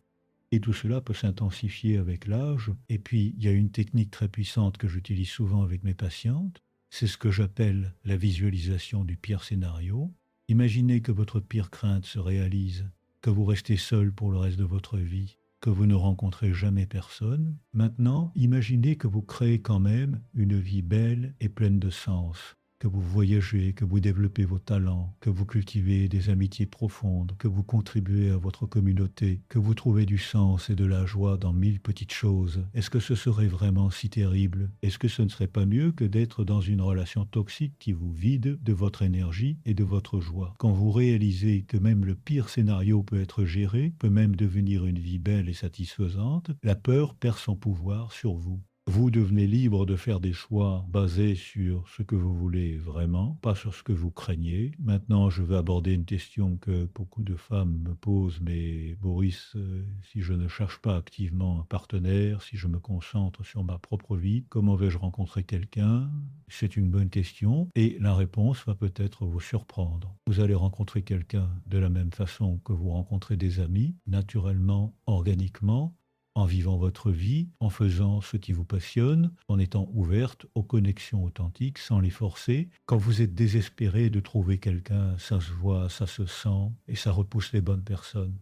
Et tout cela peut s'intensifier avec l'âge. Et puis, il y a une technique très puissante que j'utilise souvent avec mes patientes. C'est ce que j'appelle la visualisation du pire scénario. Imaginez que votre pire crainte se réalise, que vous restez seul pour le reste de votre vie, que vous ne rencontrez jamais personne. Maintenant, imaginez que vous créez quand même une vie belle et pleine de sens, que vous voyagez, que vous développez vos talents, que vous cultivez des amitiés profondes, que vous contribuez à votre communauté, que vous trouvez du sens et de la joie dans mille petites choses. Est-ce que ce serait vraiment si terrible? Est-ce que ce ne serait pas mieux que d'être dans une relation toxique qui vous vide de votre énergie et de votre joie? Quand vous réalisez que même le pire scénario peut être géré, peut même devenir une vie belle et satisfaisante, la peur perd son pouvoir sur vous. Vous devenez libre de faire des choix basés sur ce que vous voulez vraiment, pas sur ce que vous craignez. Maintenant, je vais aborder une question que beaucoup de femmes me posent, mais Boris, si je ne cherche pas activement un partenaire, si je me concentre sur ma propre vie, comment vais-je rencontrer quelqu'un? C'est une bonne question et la réponse va peut-être vous surprendre. Vous allez rencontrer quelqu'un de la même façon que vous rencontrez des amis, naturellement, organiquement, en vivant votre vie, en faisant ce qui vous passionne, en étant ouverte aux connexions authentiques sans les forcer. Quand vous êtes désespéré de trouver quelqu'un, ça se voit, ça se sent et ça repousse les bonnes personnes.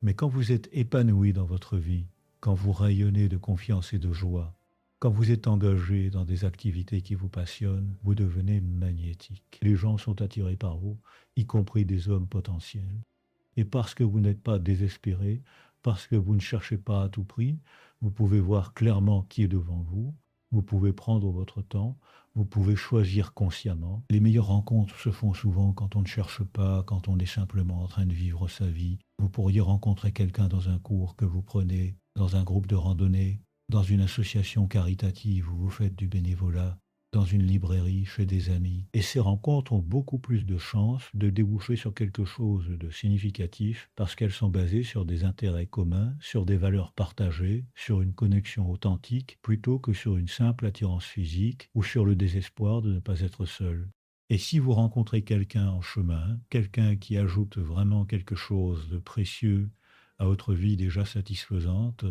Mais quand vous êtes épanoui dans votre vie, quand vous rayonnez de confiance et de joie, quand vous êtes engagé dans des activités qui vous passionnent, vous devenez magnétique. Les gens sont attirés par vous, y compris des hommes potentiels. Et parce que vous n'êtes pas désespéré, parce que vous ne cherchez pas à tout prix, vous pouvez voir clairement qui est devant vous, vous pouvez prendre votre temps, vous pouvez choisir consciemment. Les meilleures rencontres se font souvent quand on ne cherche pas, quand on est simplement en train de vivre sa vie. Vous pourriez rencontrer quelqu'un dans un cours que vous prenez, dans un groupe de randonnée, dans une association caritative où vous faites du bénévolat, dans une librairie, chez des amis. Et ces rencontres ont beaucoup plus de chances de déboucher sur quelque chose de significatif parce qu'elles sont basées sur des intérêts communs, sur des valeurs partagées, sur une connexion authentique, plutôt que sur une simple attirance physique ou sur le désespoir de ne pas être seul. Et si vous rencontrez quelqu'un en chemin, quelqu'un qui ajoute vraiment quelque chose de précieux à votre vie déjà satisfaisante,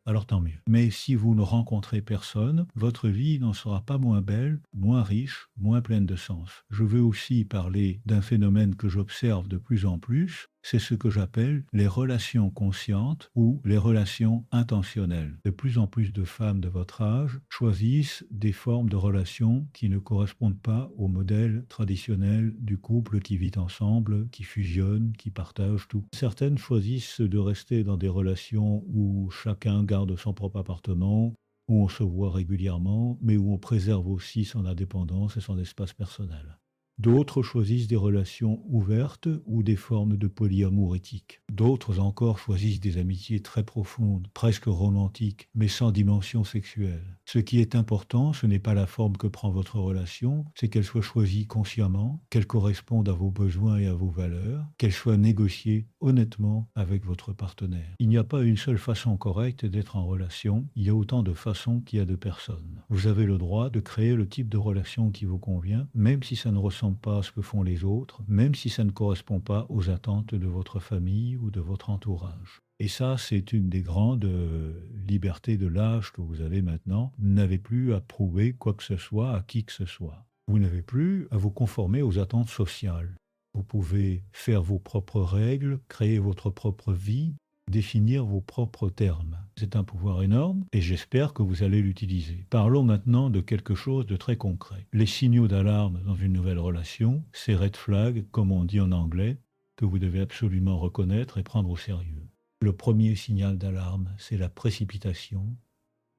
alors tant mieux. Mais si vous ne rencontrez personne, votre vie n'en sera pas moins belle, moins riche, moins pleine de sens. Je veux aussi parler d'un phénomène que j'observe de plus en plus, c'est ce que j'appelle les relations conscientes ou les relations intentionnelles. De plus en plus de femmes de votre âge choisissent des formes de relations qui ne correspondent pas au modèle traditionnel du couple qui vit ensemble, qui fusionne, qui partage tout. Certaines choisissent de rester dans des relations où chacun garde son propre appartement, où on se voit régulièrement, mais où on préserve aussi son indépendance et son espace personnel. D'autres choisissent des relations ouvertes ou des formes de polyamour éthique. D'autres encore choisissent des amitiés très profondes, presque romantiques, mais sans dimension sexuelle. Ce qui est important, ce n'est pas la forme que prend votre relation, c'est qu'elle soit choisie consciemment, qu'elle corresponde à vos besoins et à vos valeurs, qu'elle soit négociée honnêtement avec votre partenaire. Il n'y a pas une seule façon correcte d'être en relation, il y a autant de façons qu'il y a de personnes. Vous avez le droit de créer le type de relation qui vous convient, même si ça ne ressemble pas à ce que font les autres, même si ça ne correspond pas aux attentes de votre famille ou de votre entourage. Et ça, c'est une des grandes libertés de l'âge que vous avez maintenant. Vous n'avez plus à prouver quoi que ce soit à qui que ce soit. Vous n'avez plus à vous conformer aux attentes sociales. Vous pouvez faire vos propres règles, créer votre propre vie, définir vos propres termes. C'est un pouvoir énorme et j'espère que vous allez l'utiliser. Parlons maintenant de quelque chose de très concret. Les signaux d'alarme dans une nouvelle relation, ces red flags, comme on dit en anglais, que vous devez absolument reconnaître et prendre au sérieux. Le premier signal d'alarme, c'est la précipitation.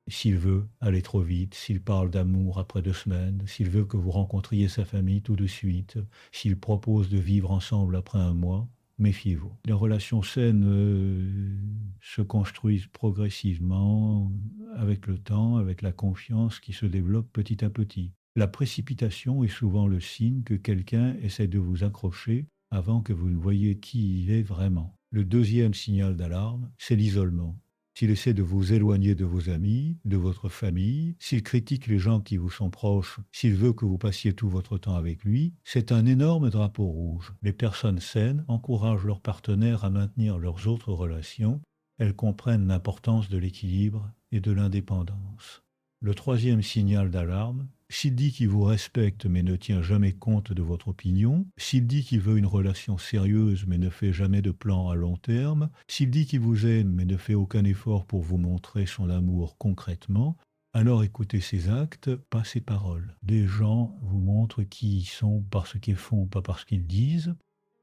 S'il veut aller trop vite, s'il parle d'amour après 2 semaines, s'il veut que vous rencontriez sa famille tout de suite, s'il propose de vivre ensemble après 1 mois, méfiez-vous. Les relations saines se construisent progressivement avec le temps, avec la confiance qui se développe petit à petit. La précipitation est souvent le signe que quelqu'un essaie de vous accrocher avant que vous ne voyiez qui il est vraiment. Le deuxième signal d'alarme, c'est l'isolement. S'il essaie de vous éloigner de vos amis, de votre famille, s'il critique les gens qui vous sont proches, s'il veut que vous passiez tout votre temps avec lui, c'est un énorme drapeau rouge. Les personnes saines encouragent leurs partenaires à maintenir leurs autres relations. Elles comprennent l'importance de l'équilibre et de l'indépendance. Le troisième signal d'alarme, s'il dit qu'il vous respecte mais ne tient jamais compte de votre opinion, s'il dit qu'il veut une relation sérieuse mais ne fait jamais de plan à long terme, s'il dit qu'il vous aime mais ne fait aucun effort pour vous montrer son amour concrètement, alors écoutez ses actes, pas ses paroles. Des gens vous montrent qui ils sont par ce qu'ils font, pas par ce qu'ils disent.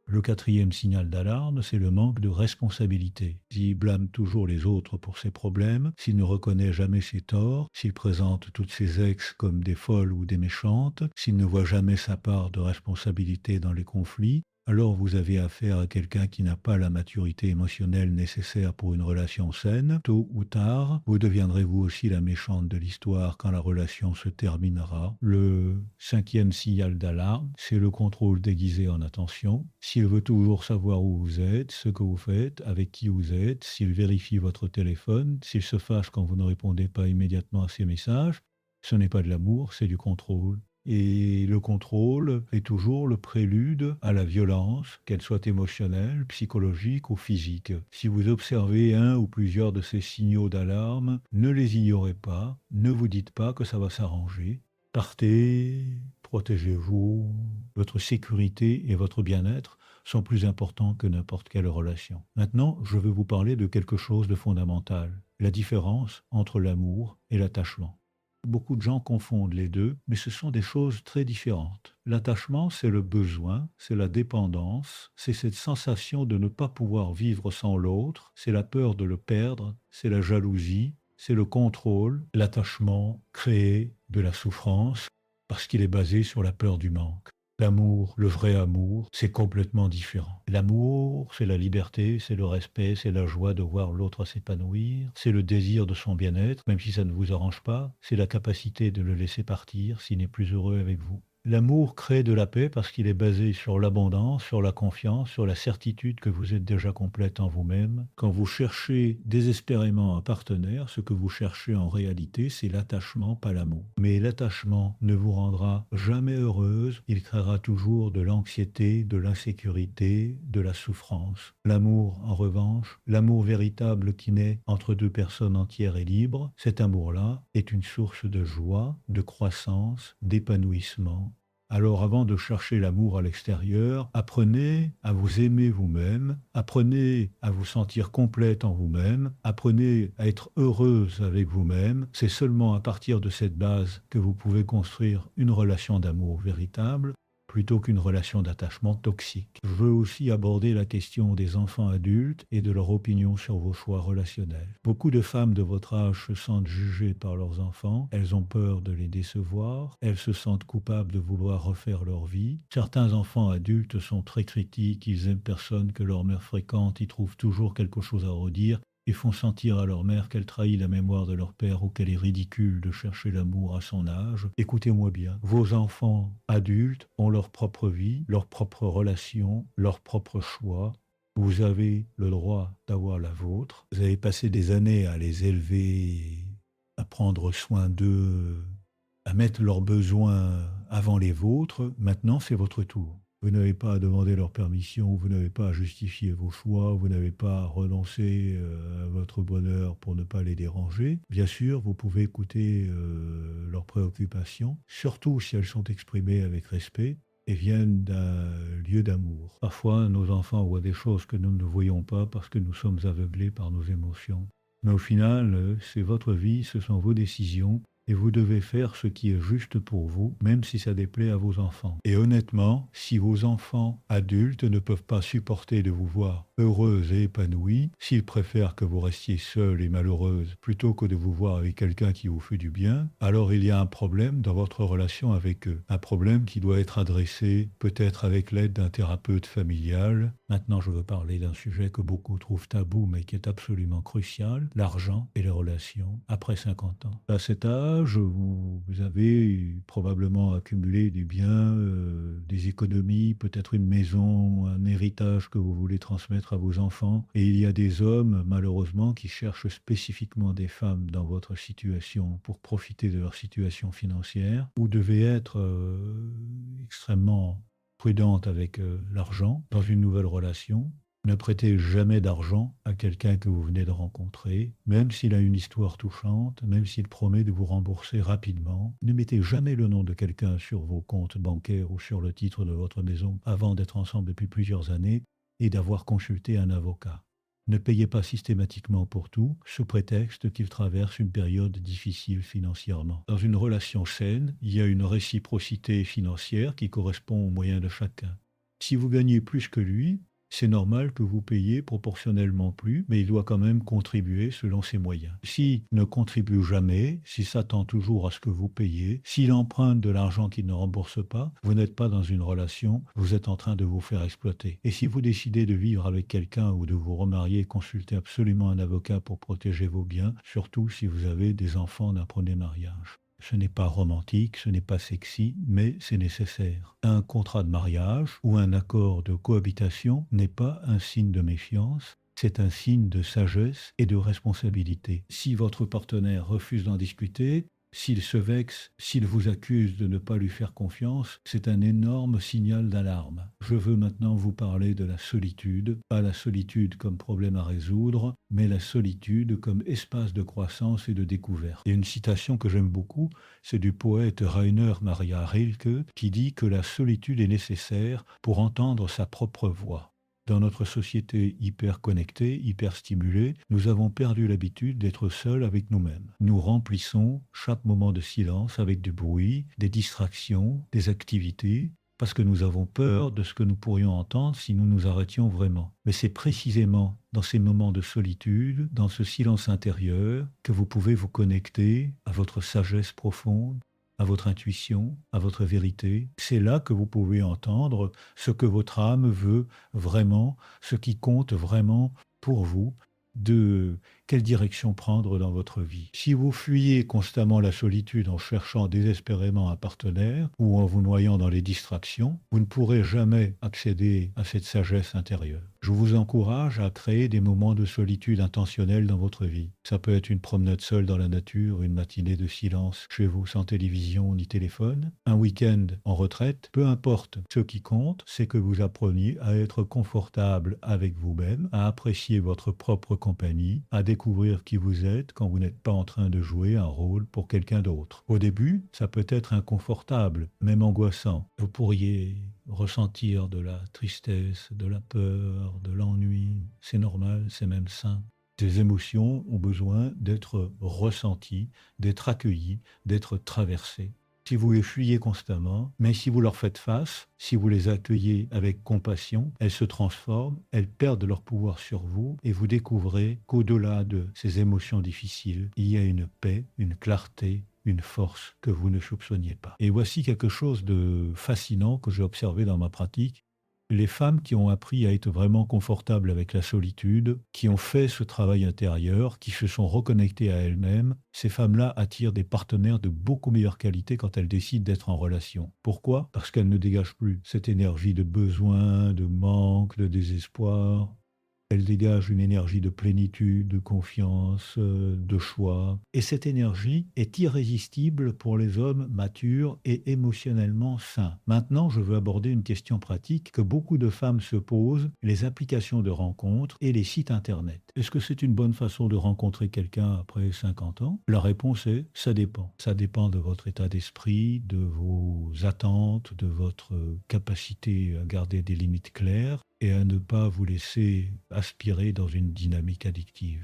Le quatrième signal d'alarme, c'est le manque de responsabilité. S'il blâme toujours les autres pour ses problèmes, s'il ne reconnaît jamais ses torts, s'il présente toutes ses ex comme des folles ou des méchantes, s'il ne voit jamais sa part de responsabilité dans les conflits, alors vous avez affaire à quelqu'un qui n'a pas la maturité émotionnelle nécessaire pour une relation saine. Tôt ou tard, vous deviendrez vous aussi la méchante de l'histoire quand la relation se terminera. Le cinquième signal d'alarme, c'est le contrôle déguisé en attention. S'il veut toujours savoir où vous êtes, ce que vous faites, avec qui vous êtes, s'il vérifie votre téléphone, s'il se fâche quand vous ne répondez pas immédiatement à ses messages, ce n'est pas de l'amour, c'est du contrôle. Et le contrôle est toujours le prélude à la violence, qu'elle soit émotionnelle, psychologique ou physique. Si vous observez un ou plusieurs de ces signaux d'alarme, ne les ignorez pas, ne vous dites pas que ça va s'arranger. Partez, protégez-vous, votre sécurité et votre bien-être sont plus importants que n'importe quelle relation. Maintenant, je vais vous parler de quelque chose de fondamental, la différence entre l'amour et l'attachement. Beaucoup de gens confondent les deux, mais ce sont des choses très différentes. L'attachement, c'est le besoin, c'est la dépendance, c'est cette sensation de ne pas pouvoir vivre sans l'autre, c'est la peur de le perdre, c'est la jalousie, c'est le contrôle. L'attachement crée de la souffrance parce qu'il est basé sur la peur du manque. L'amour, le vrai amour, c'est complètement différent. L'amour, c'est la liberté, c'est le respect, c'est la joie de voir l'autre s'épanouir, c'est le désir de son bien-être, même si ça ne vous arrange pas, c'est la capacité de le laisser partir s'il n'est plus heureux avec vous. L'amour crée de la paix parce qu'il est basé sur l'abondance, sur la confiance, sur la certitude que vous êtes déjà complète en vous-même. Quand vous cherchez désespérément un partenaire, ce que vous cherchez en réalité, c'est l'attachement, pas l'amour. Mais l'attachement ne vous rendra jamais heureuse, il créera toujours de l'anxiété, de l'insécurité, de la souffrance. L'amour, en revanche, l'amour véritable qui naît entre deux personnes entières et libres, cet amour-là est une source de joie, de croissance, d'épanouissement. Alors avant de chercher l'amour à l'extérieur, apprenez à vous aimer vous-même, apprenez à vous sentir complète en vous-même, apprenez à être heureuse avec vous-même. C'est seulement à partir de cette base que vous pouvez construire une relation d'amour véritable, plutôt qu'une relation d'attachement toxique. Je veux aussi aborder la question des enfants adultes et de leur opinion sur vos choix relationnels. Beaucoup de femmes de votre âge se sentent jugées par leurs enfants, elles ont peur de les décevoir, elles se sentent coupables de vouloir refaire leur vie. Certains enfants adultes sont très critiques, ils aiment personne que leur mère fréquente, ils trouvent toujours quelque chose à redire et font sentir à leur mère qu'elle trahit la mémoire de leur père ou qu'elle est ridicule de chercher l'amour à son âge. Écoutez-moi bien, vos enfants adultes ont leur propre vie, leurs propres relations, leurs propres choix. Vous avez le droit d'avoir la vôtre. Vous avez passé des années à les élever, à prendre soin d'eux, à mettre leurs besoins avant les vôtres. Maintenant, c'est votre tour. Vous n'avez pas à demander leur permission, vous n'avez pas à justifier vos choix, vous n'avez pas à renoncer à votre bonheur pour ne pas les déranger. Bien sûr, vous pouvez écouter leurs préoccupations, surtout si elles sont exprimées avec respect et viennent d'un lieu d'amour. Parfois, nos enfants voient des choses que nous ne voyons pas parce que nous sommes aveuglés par nos émotions. Mais au final, c'est votre vie, ce sont vos décisions. Et vous devez faire ce qui est juste pour vous, même si ça déplaît à vos enfants. Et honnêtement, si vos enfants adultes ne peuvent pas supporter de vous voir heureuse et épanouie, s'il préfère que vous restiez seule et malheureuse plutôt que de vous voir avec quelqu'un qui vous fait du bien, alors il y a un problème dans votre relation avec eux. Un problème qui doit être adressé peut-être avec l'aide d'un thérapeute familial. Maintenant, je veux parler d'un sujet que beaucoup trouvent tabou mais qui est absolument crucial, l'argent et les relations après 50 ans. À cet âge, vous avez probablement accumulé du bien, des économies, peut-être une maison, un héritage que vous voulez transmettre à vos enfants. Et il y a des hommes, malheureusement, qui cherchent spécifiquement des femmes dans votre situation pour profiter de leur situation financière. Vous devez être extrêmement prudente avec l'argent dans une nouvelle relation. Ne prêtez jamais d'argent à quelqu'un que vous venez de rencontrer, même s'il a une histoire touchante, même s'il promet de vous rembourser rapidement. Ne mettez jamais le nom de quelqu'un sur vos comptes bancaires ou sur le titre de votre maison avant d'être ensemble depuis plusieurs années et d'avoir consulté un avocat. Ne payez pas systématiquement pour tout, sous prétexte qu'il traverse une période difficile financièrement. Dans une relation saine, il y a une réciprocité financière qui correspond aux moyens de chacun. Si vous gagnez plus que lui, c'est normal que vous payiez proportionnellement plus, mais il doit quand même contribuer selon ses moyens. S'il ne contribue jamais, s'il s'attend toujours à ce que vous payiez, s'il emprunte de l'argent qu'il ne rembourse pas, vous n'êtes pas dans une relation, vous êtes en train de vous faire exploiter. Et si vous décidez de vivre avec quelqu'un ou de vous remarier, consultez absolument un avocat pour protéger vos biens, surtout si vous avez des enfants d'un premier mariage. Ce n'est pas romantique, ce n'est pas sexy, mais c'est nécessaire. Un contrat de mariage ou un accord de cohabitation n'est pas un signe de méfiance, c'est un signe de sagesse et de responsabilité. Si votre partenaire refuse d'en discuter, s'il se vexe, s'il vous accuse de ne pas lui faire confiance, c'est un énorme signal d'alarme. Je veux maintenant vous parler de la solitude, pas la solitude comme problème à résoudre, mais la solitude comme espace de croissance et de découverte. Et une citation que j'aime beaucoup, c'est du poète Rainer Maria Rilke, qui dit que la solitude est nécessaire pour entendre sa propre voix. Dans notre société hyper connectée, hyper stimulée, nous avons perdu l'habitude d'être seuls avec nous-mêmes. Nous remplissons chaque moment de silence avec du bruit, des distractions, des activités, parce que nous avons peur de ce que nous pourrions entendre si nous nous arrêtions vraiment. Mais c'est précisément dans ces moments de solitude, dans ce silence intérieur, que vous pouvez vous connecter à votre sagesse profonde, à votre intuition, à votre vérité. C'est là que vous pouvez entendre ce que votre âme veut vraiment, ce qui compte vraiment pour vous, de quelle direction prendre dans votre vie. Si vous fuyez constamment la solitude en cherchant désespérément un partenaire ou en vous noyant dans les distractions, vous ne pourrez jamais accéder à cette sagesse intérieure. Je vous encourage à créer des moments de solitude intentionnels dans votre vie. Ça peut être une promenade seule dans la nature, une matinée de silence chez vous sans télévision ni téléphone, un week-end en retraite, peu importe. Ce qui compte, c'est que vous appreniez à être confortable avec vous-même, à apprécier votre propre compagnie, à découvrir qui vous êtes quand vous n'êtes pas en train de jouer un rôle pour quelqu'un d'autre. Au début, ça peut être inconfortable, même angoissant. Vous pourriez ressentir de la tristesse, de la peur, de l'ennui. C'est normal, c'est même sain. Ces émotions ont besoin d'être ressenties, d'être accueillies, d'être traversées. Si vous les fuyez constamment, mais si vous leur faites face, si vous les accueillez avec compassion, elles se transforment, elles perdent leur pouvoir sur vous et vous découvrez qu'au-delà de ces émotions difficiles, il y a une paix, une clarté, une force que vous ne soupçonniez pas. Et voici quelque chose de fascinant que j'ai observé dans ma pratique. Les femmes qui ont appris à être vraiment confortables avec la solitude, qui ont fait ce travail intérieur, qui se sont reconnectées à elles-mêmes, ces femmes-là attirent des partenaires de beaucoup meilleure qualité quand elles décident d'être en relation. Pourquoi? Parce qu'elles ne dégagent plus cette énergie de besoin, de manque, de désespoir. Elle dégage une énergie de plénitude, de confiance, de choix. Et cette énergie est irrésistible pour les hommes matures et émotionnellement sains. Maintenant, je veux aborder une question pratique que beaucoup de femmes se posent, les applications de rencontres et les sites internet. Est-ce que c'est une bonne façon de rencontrer quelqu'un après 50 ans? La réponse est ça dépend. Ça dépend de votre état d'esprit, de vos attentes, de votre capacité à garder des limites claires et à ne pas vous laisser aspirer dans une dynamique addictive.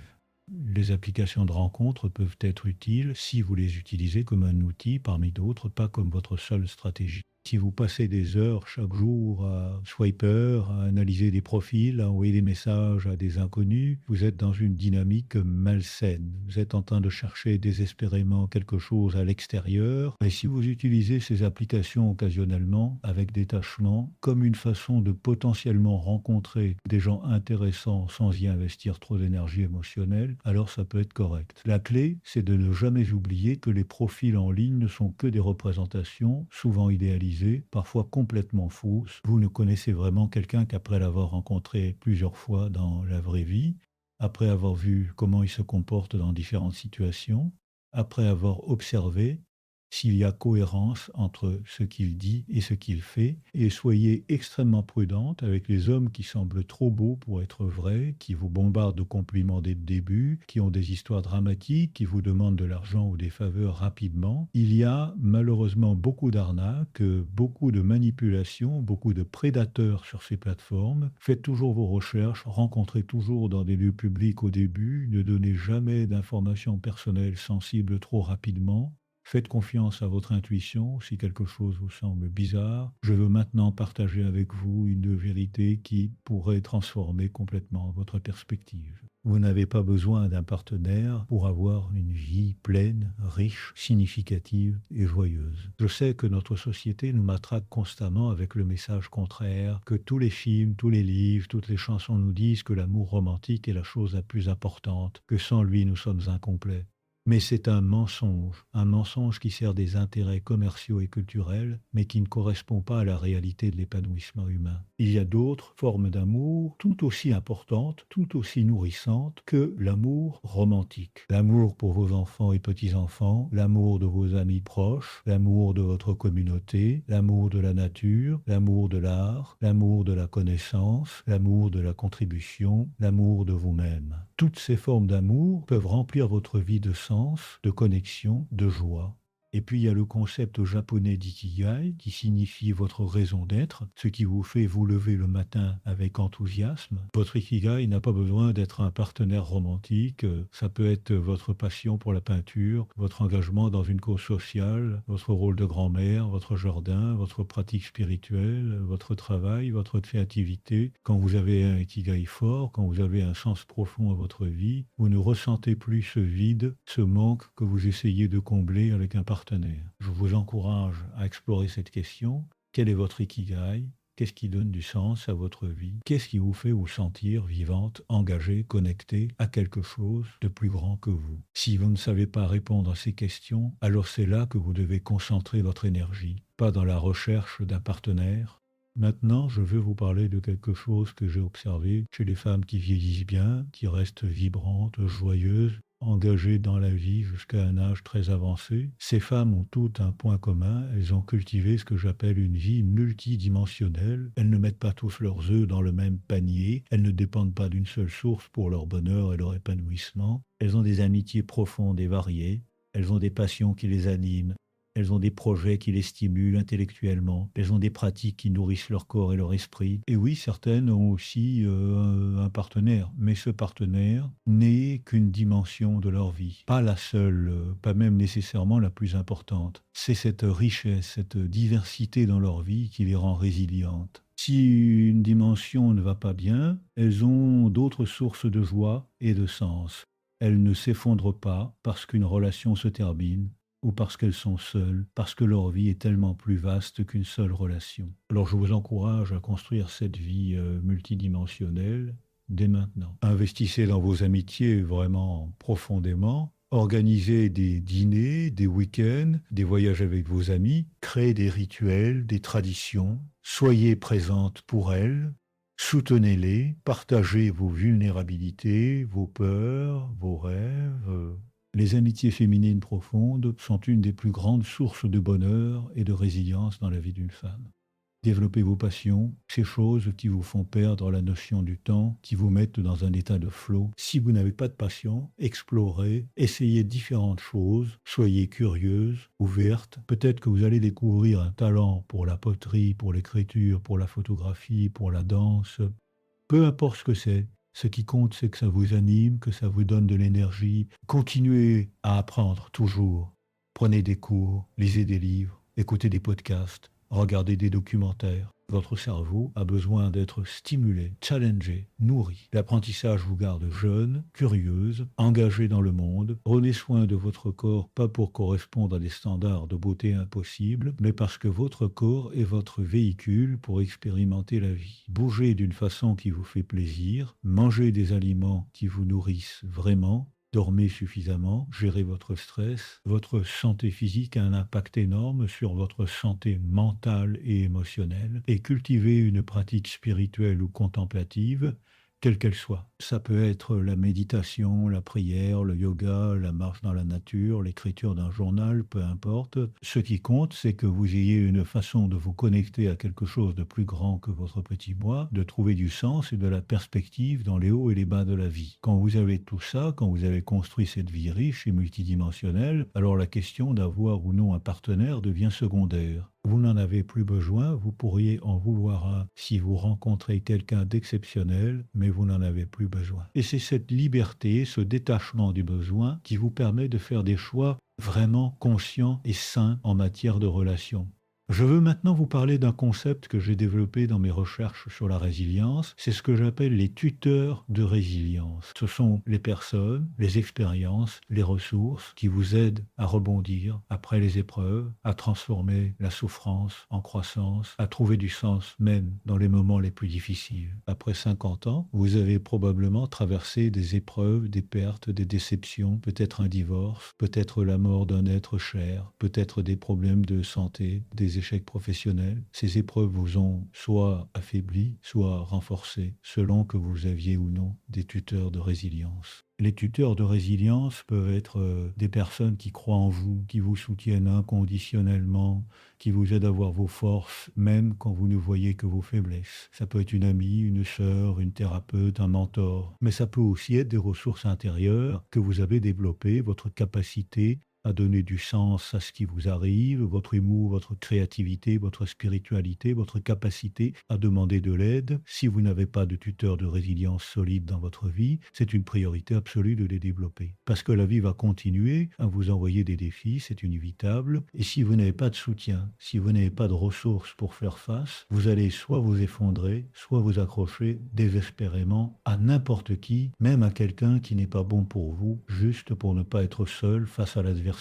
Les applications de rencontres peuvent être utiles si vous les utilisez comme un outil parmi d'autres, pas comme votre seule stratégie. Si vous passez des heures chaque jour à swiper, à analyser des profils, à envoyer des messages à des inconnus, vous êtes dans une dynamique malsaine. Vous êtes en train de chercher désespérément quelque chose à l'extérieur. Et si vous utilisez ces applications occasionnellement, avec détachement, comme une façon de potentiellement rencontrer des gens intéressants sans y investir trop d'énergie émotionnelle, alors ça peut être correct. La clé, c'est de ne jamais oublier que les profils en ligne ne sont que des représentations, souvent idéalisées, parfois complètement fausses. Vous ne connaissez vraiment quelqu'un qu'après l'avoir rencontré plusieurs fois dans la vraie vie, après avoir vu comment il se comporte dans différentes situations, après avoir observé s'il y a cohérence entre ce qu'il dit et ce qu'il fait, et soyez extrêmement prudente avec les hommes qui semblent trop beaux pour être vrais, qui vous bombardent de compliments dès le début, qui ont des histoires dramatiques, qui vous demandent de l'argent ou des faveurs rapidement. Il y a malheureusement beaucoup d'arnaques, beaucoup de manipulations, beaucoup de prédateurs sur ces plateformes. Faites toujours vos recherches, rencontrez toujours dans des lieux publics au début, ne donnez jamais d'informations personnelles sensibles trop rapidement. Faites confiance à votre intuition si quelque chose vous semble bizarre. Je veux maintenant partager avec vous une vérité qui pourrait transformer complètement votre perspective. Vous n'avez pas besoin d'un partenaire pour avoir une vie pleine, riche, significative et joyeuse. Je sais que notre société nous matraque constamment avec le message contraire, que tous les films, tous les livres, toutes les chansons nous disent que l'amour romantique est la chose la plus importante, que sans lui nous sommes incomplets. Mais c'est un mensonge qui sert des intérêts commerciaux et culturels, mais qui ne correspond pas à la réalité de l'épanouissement humain. Il y a d'autres formes d'amour tout aussi importantes, tout aussi nourrissantes que l'amour romantique. L'amour pour vos enfants et petits-enfants, l'amour de vos amis proches, l'amour de votre communauté, l'amour de la nature, l'amour de l'art, l'amour de la connaissance, l'amour de la contribution, l'amour de vous-même. Toutes ces formes d'amour peuvent remplir votre vie de sens, de connexion, de joie. Et puis il y a le concept japonais d'ikigai qui signifie votre raison d'être, ce qui vous fait vous lever le matin avec enthousiasme. Votre ikigai n'a pas besoin d'être un partenaire romantique, ça peut être votre passion pour la peinture, votre engagement dans une cause sociale, votre rôle de grand-mère, votre jardin, votre pratique spirituelle, votre travail, votre créativité. Quand vous avez un ikigai fort, quand vous avez un sens profond à votre vie, vous ne ressentez plus ce vide, ce manque que vous essayez de combler avec un partenaire. Je vous encourage à explorer cette question. Quel est votre ikigai? Qu'est-ce qui donne du sens à votre vie? Qu'est-ce qui vous fait vous sentir vivante, engagée, connectée à quelque chose de plus grand que vous? Si vous ne savez pas répondre à ces questions, alors c'est là que vous devez concentrer votre énergie, pas dans la recherche d'un partenaire. Maintenant, je veux vous parler de quelque chose que j'ai observé chez les femmes qui vieillissent bien, qui restent vibrantes, joyeuses, engagées dans la vie jusqu'à un âge très avancé. Ces femmes ont toutes un point commun, elles ont cultivé ce que j'appelle une vie multidimensionnelle. Elles ne mettent pas tous leurs œufs dans le même panier, elles ne dépendent pas d'une seule source pour leur bonheur et leur épanouissement. Elles ont des amitiés profondes et variées, elles ont des passions qui les animent. Elles ont des projets qui les stimulent intellectuellement. Elles ont des pratiques qui nourrissent leur corps et leur esprit. Et oui, certaines ont aussi un partenaire. Mais ce partenaire n'est qu'une dimension de leur vie. Pas la seule, pas même nécessairement la plus importante. C'est cette richesse, cette diversité dans leur vie qui les rend résilientes. Si une dimension ne va pas bien, elles ont d'autres sources de joie et de sens. Elles ne s'effondrent pas parce qu'une relation se termine, ou parce qu'elles sont seules, parce que leur vie est tellement plus vaste qu'une seule relation. Alors je vous encourage à construire cette vie multidimensionnelle dès maintenant. Investissez dans vos amitiés vraiment profondément. Organisez des dîners, des week-ends, des voyages avec vos amis. Créez des rituels, des traditions. Soyez présente pour elles. Soutenez-les. Partagez vos vulnérabilités, vos peurs, vos rêves. Les amitiés féminines profondes sont une des plus grandes sources de bonheur et de résilience dans la vie d'une femme. Développez vos passions, ces choses qui vous font perdre la notion du temps, qui vous mettent dans un état de flow. Si vous n'avez pas de passion, explorez, essayez différentes choses, soyez curieuse, ouverte. Peut-être que vous allez découvrir un talent pour la poterie, pour l'écriture, pour la photographie, pour la danse. Peu importe ce que c'est. Ce qui compte, c'est que ça vous anime, que ça vous donne de l'énergie. Continuez à apprendre toujours. Prenez des cours, lisez des livres, écoutez des podcasts, regardez des documentaires. Votre cerveau a besoin d'être stimulé, challengé, nourri. L'apprentissage vous garde jeune, curieuse, engagée dans le monde. Prenez soin de votre corps, pas pour correspondre à des standards de beauté impossibles, mais parce que votre corps est votre véhicule pour expérimenter la vie. Bougez d'une façon qui vous fait plaisir, mangez des aliments qui vous nourrissent vraiment, dormez suffisamment, gérez votre stress. Votre santé physique a un impact énorme sur votre santé mentale et émotionnelle. Et cultivez une pratique spirituelle ou contemplative, quelle qu'elle soit. Ça peut être la méditation, la prière, le yoga, la marche dans la nature, l'écriture d'un journal, peu importe. Ce qui compte, c'est que vous ayez une façon de vous connecter à quelque chose de plus grand que votre petit moi, de trouver du sens et de la perspective dans les hauts et les bas de la vie. Quand vous avez tout ça, quand vous avez construit cette vie riche et multidimensionnelle, alors la question d'avoir ou non un partenaire devient secondaire. Vous n'en avez plus besoin, vous pourriez en vouloir un si vous rencontrez quelqu'un d'exceptionnel, mais vous n'en avez plus besoin. Et c'est cette liberté, ce détachement du besoin qui vous permet de faire des choix vraiment conscients et sains en matière de relations. Je veux maintenant vous parler d'un concept que j'ai développé dans mes recherches sur la résilience. C'est ce que j'appelle les tuteurs de résilience. Ce sont les personnes, les expériences, les ressources qui vous aident à rebondir après les épreuves, à transformer la souffrance en croissance, à trouver du sens même dans les moments les plus difficiles. Après 50 ans, vous avez probablement traversé des épreuves, des pertes, des déceptions, peut-être un divorce, peut-être la mort d'un être cher, peut-être des problèmes de santé, des échecs professionnels. Ces épreuves vous ont soit affaibli, soit renforcé, selon que vous aviez ou non des tuteurs de résilience. Les tuteurs de résilience peuvent être des personnes qui croient en vous, qui vous soutiennent inconditionnellement, qui vous aident à voir vos forces, même quand vous ne voyez que vos faiblesses. Ça peut être une amie, une sœur, une thérapeute, un mentor. Mais ça peut aussi être des ressources intérieures que vous avez développées, votre capacité à donner du sens à ce qui vous arrive, votre humour, votre créativité, votre spiritualité, votre capacité à demander de l'aide. Si vous n'avez pas de tuteur de résilience solide dans votre vie, c'est une priorité absolue de les développer. Parce que la vie va continuer à vous envoyer des défis, c'est inévitable. Et si vous n'avez pas de soutien, si vous n'avez pas de ressources pour faire face, vous allez soit vous effondrer, soit vous accrocher désespérément à n'importe qui, même à quelqu'un qui n'est pas bon pour vous, juste pour ne pas être seul face à l'adversité.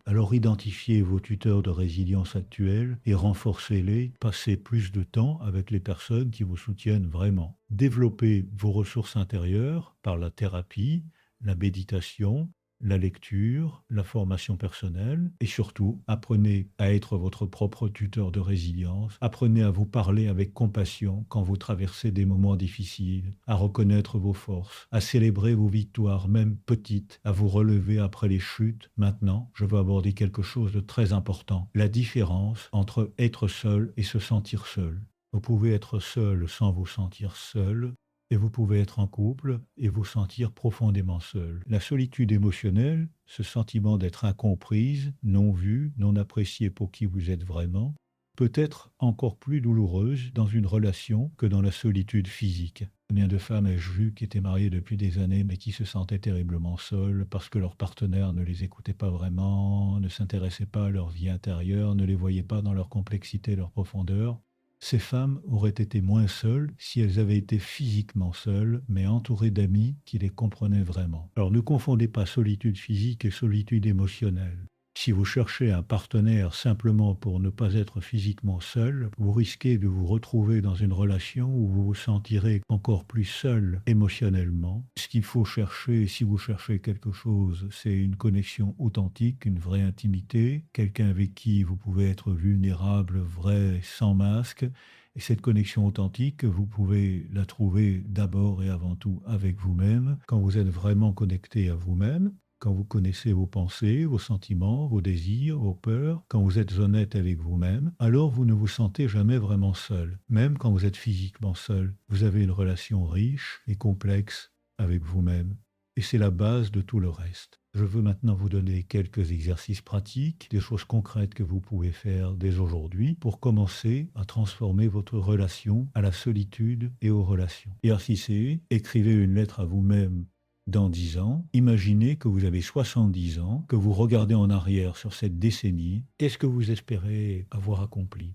Alors identifiez vos tuteurs de résilience actuels et renforcez-les. Passez plus de temps avec les personnes qui vous soutiennent vraiment. Développez vos ressources intérieures par la thérapie, la méditation, la lecture, la formation personnelle et surtout, apprenez à être votre propre tuteur de résilience. Apprenez à vous parler avec compassion quand vous traversez des moments difficiles, à reconnaître vos forces, à célébrer vos victoires, même petites, à vous relever après les chutes. Maintenant, je veux aborder quelque chose de très important, la différence entre être seul et se sentir seul. Vous pouvez être seul sans vous sentir seul. Et vous pouvez être en couple et vous sentir profondément seul. La solitude émotionnelle, ce sentiment d'être incomprise, non vue, non appréciée pour qui vous êtes vraiment, peut être encore plus douloureuse dans une relation que dans la solitude physique. Combien de femmes ai-je vu qui étaient mariées depuis des années mais qui se sentaient terriblement seules parce que leur partenaire ne les écoutait pas vraiment, ne s'intéressait pas à leur vie intérieure, ne les voyait pas dans leur complexité, leur profondeur. Ces femmes auraient été moins seules si elles avaient été physiquement seules, mais entourées d'amis qui les comprenaient vraiment. Alors ne confondez pas solitude physique et solitude émotionnelle. Si vous cherchez un partenaire simplement pour ne pas être physiquement seul, vous risquez de vous retrouver dans une relation où vous vous sentirez encore plus seul émotionnellement. Ce qu'il faut chercher, si vous cherchez quelque chose, c'est une connexion authentique, une vraie intimité, quelqu'un avec qui vous pouvez être vulnérable, vrai, sans masque. Et cette connexion authentique, vous pouvez la trouver d'abord et avant tout avec vous-même, quand vous êtes vraiment connecté à vous-même. Quand vous connaissez vos pensées, vos sentiments, vos désirs, vos peurs, quand vous êtes honnête avec vous-même, alors vous ne vous sentez jamais vraiment seul. Même quand vous êtes physiquement seul, vous avez une relation riche et complexe avec vous-même. Et c'est la base de tout le reste. Je veux maintenant vous donner quelques exercices pratiques, des choses concrètes que vous pouvez faire dès aujourd'hui pour commencer à transformer votre relation à la solitude et aux relations. Exercice 1, écrivez une lettre à vous-même. Dans 10 ans, imaginez que vous avez 70 ans, que vous regardez en arrière sur cette décennie. Qu'est-ce que vous espérez avoir accompli?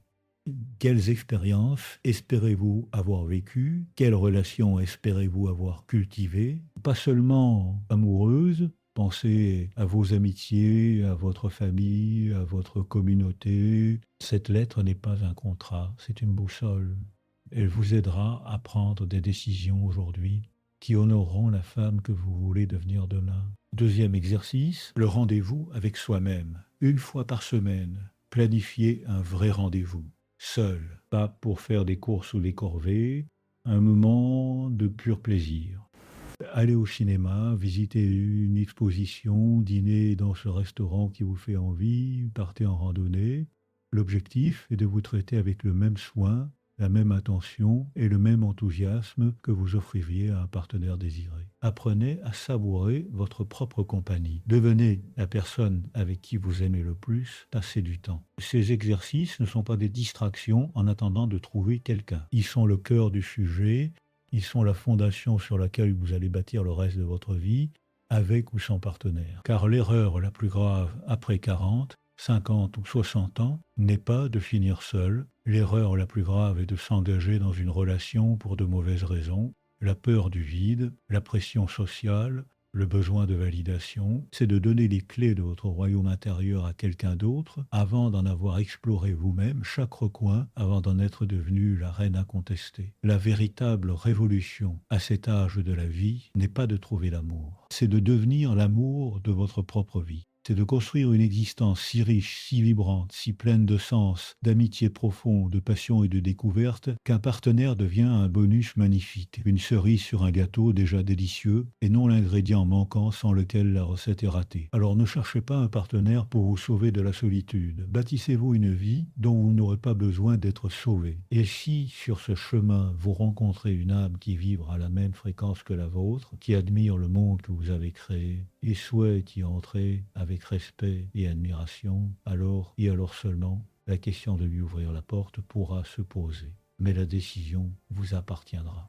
Quelles expériences espérez-vous avoir vécues? Quelles relations espérez-vous avoir cultivées? Pas seulement amoureuses, pensez à vos amitiés, à votre famille, à votre communauté. Cette lettre n'est pas un contrat, c'est une boussole. Elle vous aidera à prendre des décisions aujourd'hui qui honoreront la femme que vous voulez devenir demain. Deuxième exercice, le rendez-vous avec soi-même. Une fois par semaine, planifiez un vrai rendez-vous. Seul, pas pour faire des courses ou des corvées, un moment de pur plaisir. Allez au cinéma, visitez une exposition, dînez dans ce restaurant qui vous fait envie, partez en randonnée. L'objectif est de vous traiter avec le même soin, la même attention et le même enthousiasme que vous offririez à un partenaire désiré. Apprenez à savourer votre propre compagnie. Devenez la personne avec qui vous aimez le plus, passez du temps. Ces exercices ne sont pas des distractions en attendant de trouver quelqu'un. Ils sont le cœur du sujet, ils sont la fondation sur laquelle vous allez bâtir le reste de votre vie, avec ou sans partenaire. Car l'erreur la plus grave après 40, 50 ou 60 ans n'est pas de finir seul. L'erreur la plus grave est de s'engager dans une relation pour de mauvaises raisons. La peur du vide, la pression sociale, le besoin de validation, c'est de donner les clés de votre royaume intérieur à quelqu'un d'autre avant d'en avoir exploré vous-même chaque recoin, avant d'en être devenu la reine incontestée. La véritable révolution à cet âge de la vie n'est pas de trouver l'amour, c'est de devenir l'amour de votre propre vie. C'est de construire une existence si riche, si vibrante, si pleine de sens, d'amitié profonde, de passion et de découverte, qu'un partenaire devient un bonus magnifique, une cerise sur un gâteau déjà délicieux, et non l'ingrédient manquant sans lequel la recette est ratée. Alors ne cherchez pas un partenaire pour vous sauver de la solitude. Bâtissez-vous une vie dont vous n'aurez pas besoin d'être sauvé. Et si, sur ce chemin, vous rencontrez une âme qui vibre à la même fréquence que la vôtre, qui admire le monde que vous avez créé, et souhaite y entrer avec respect et admiration, alors, et alors seulement, la question de lui ouvrir la porte pourra se poser. Mais la décision vous appartiendra.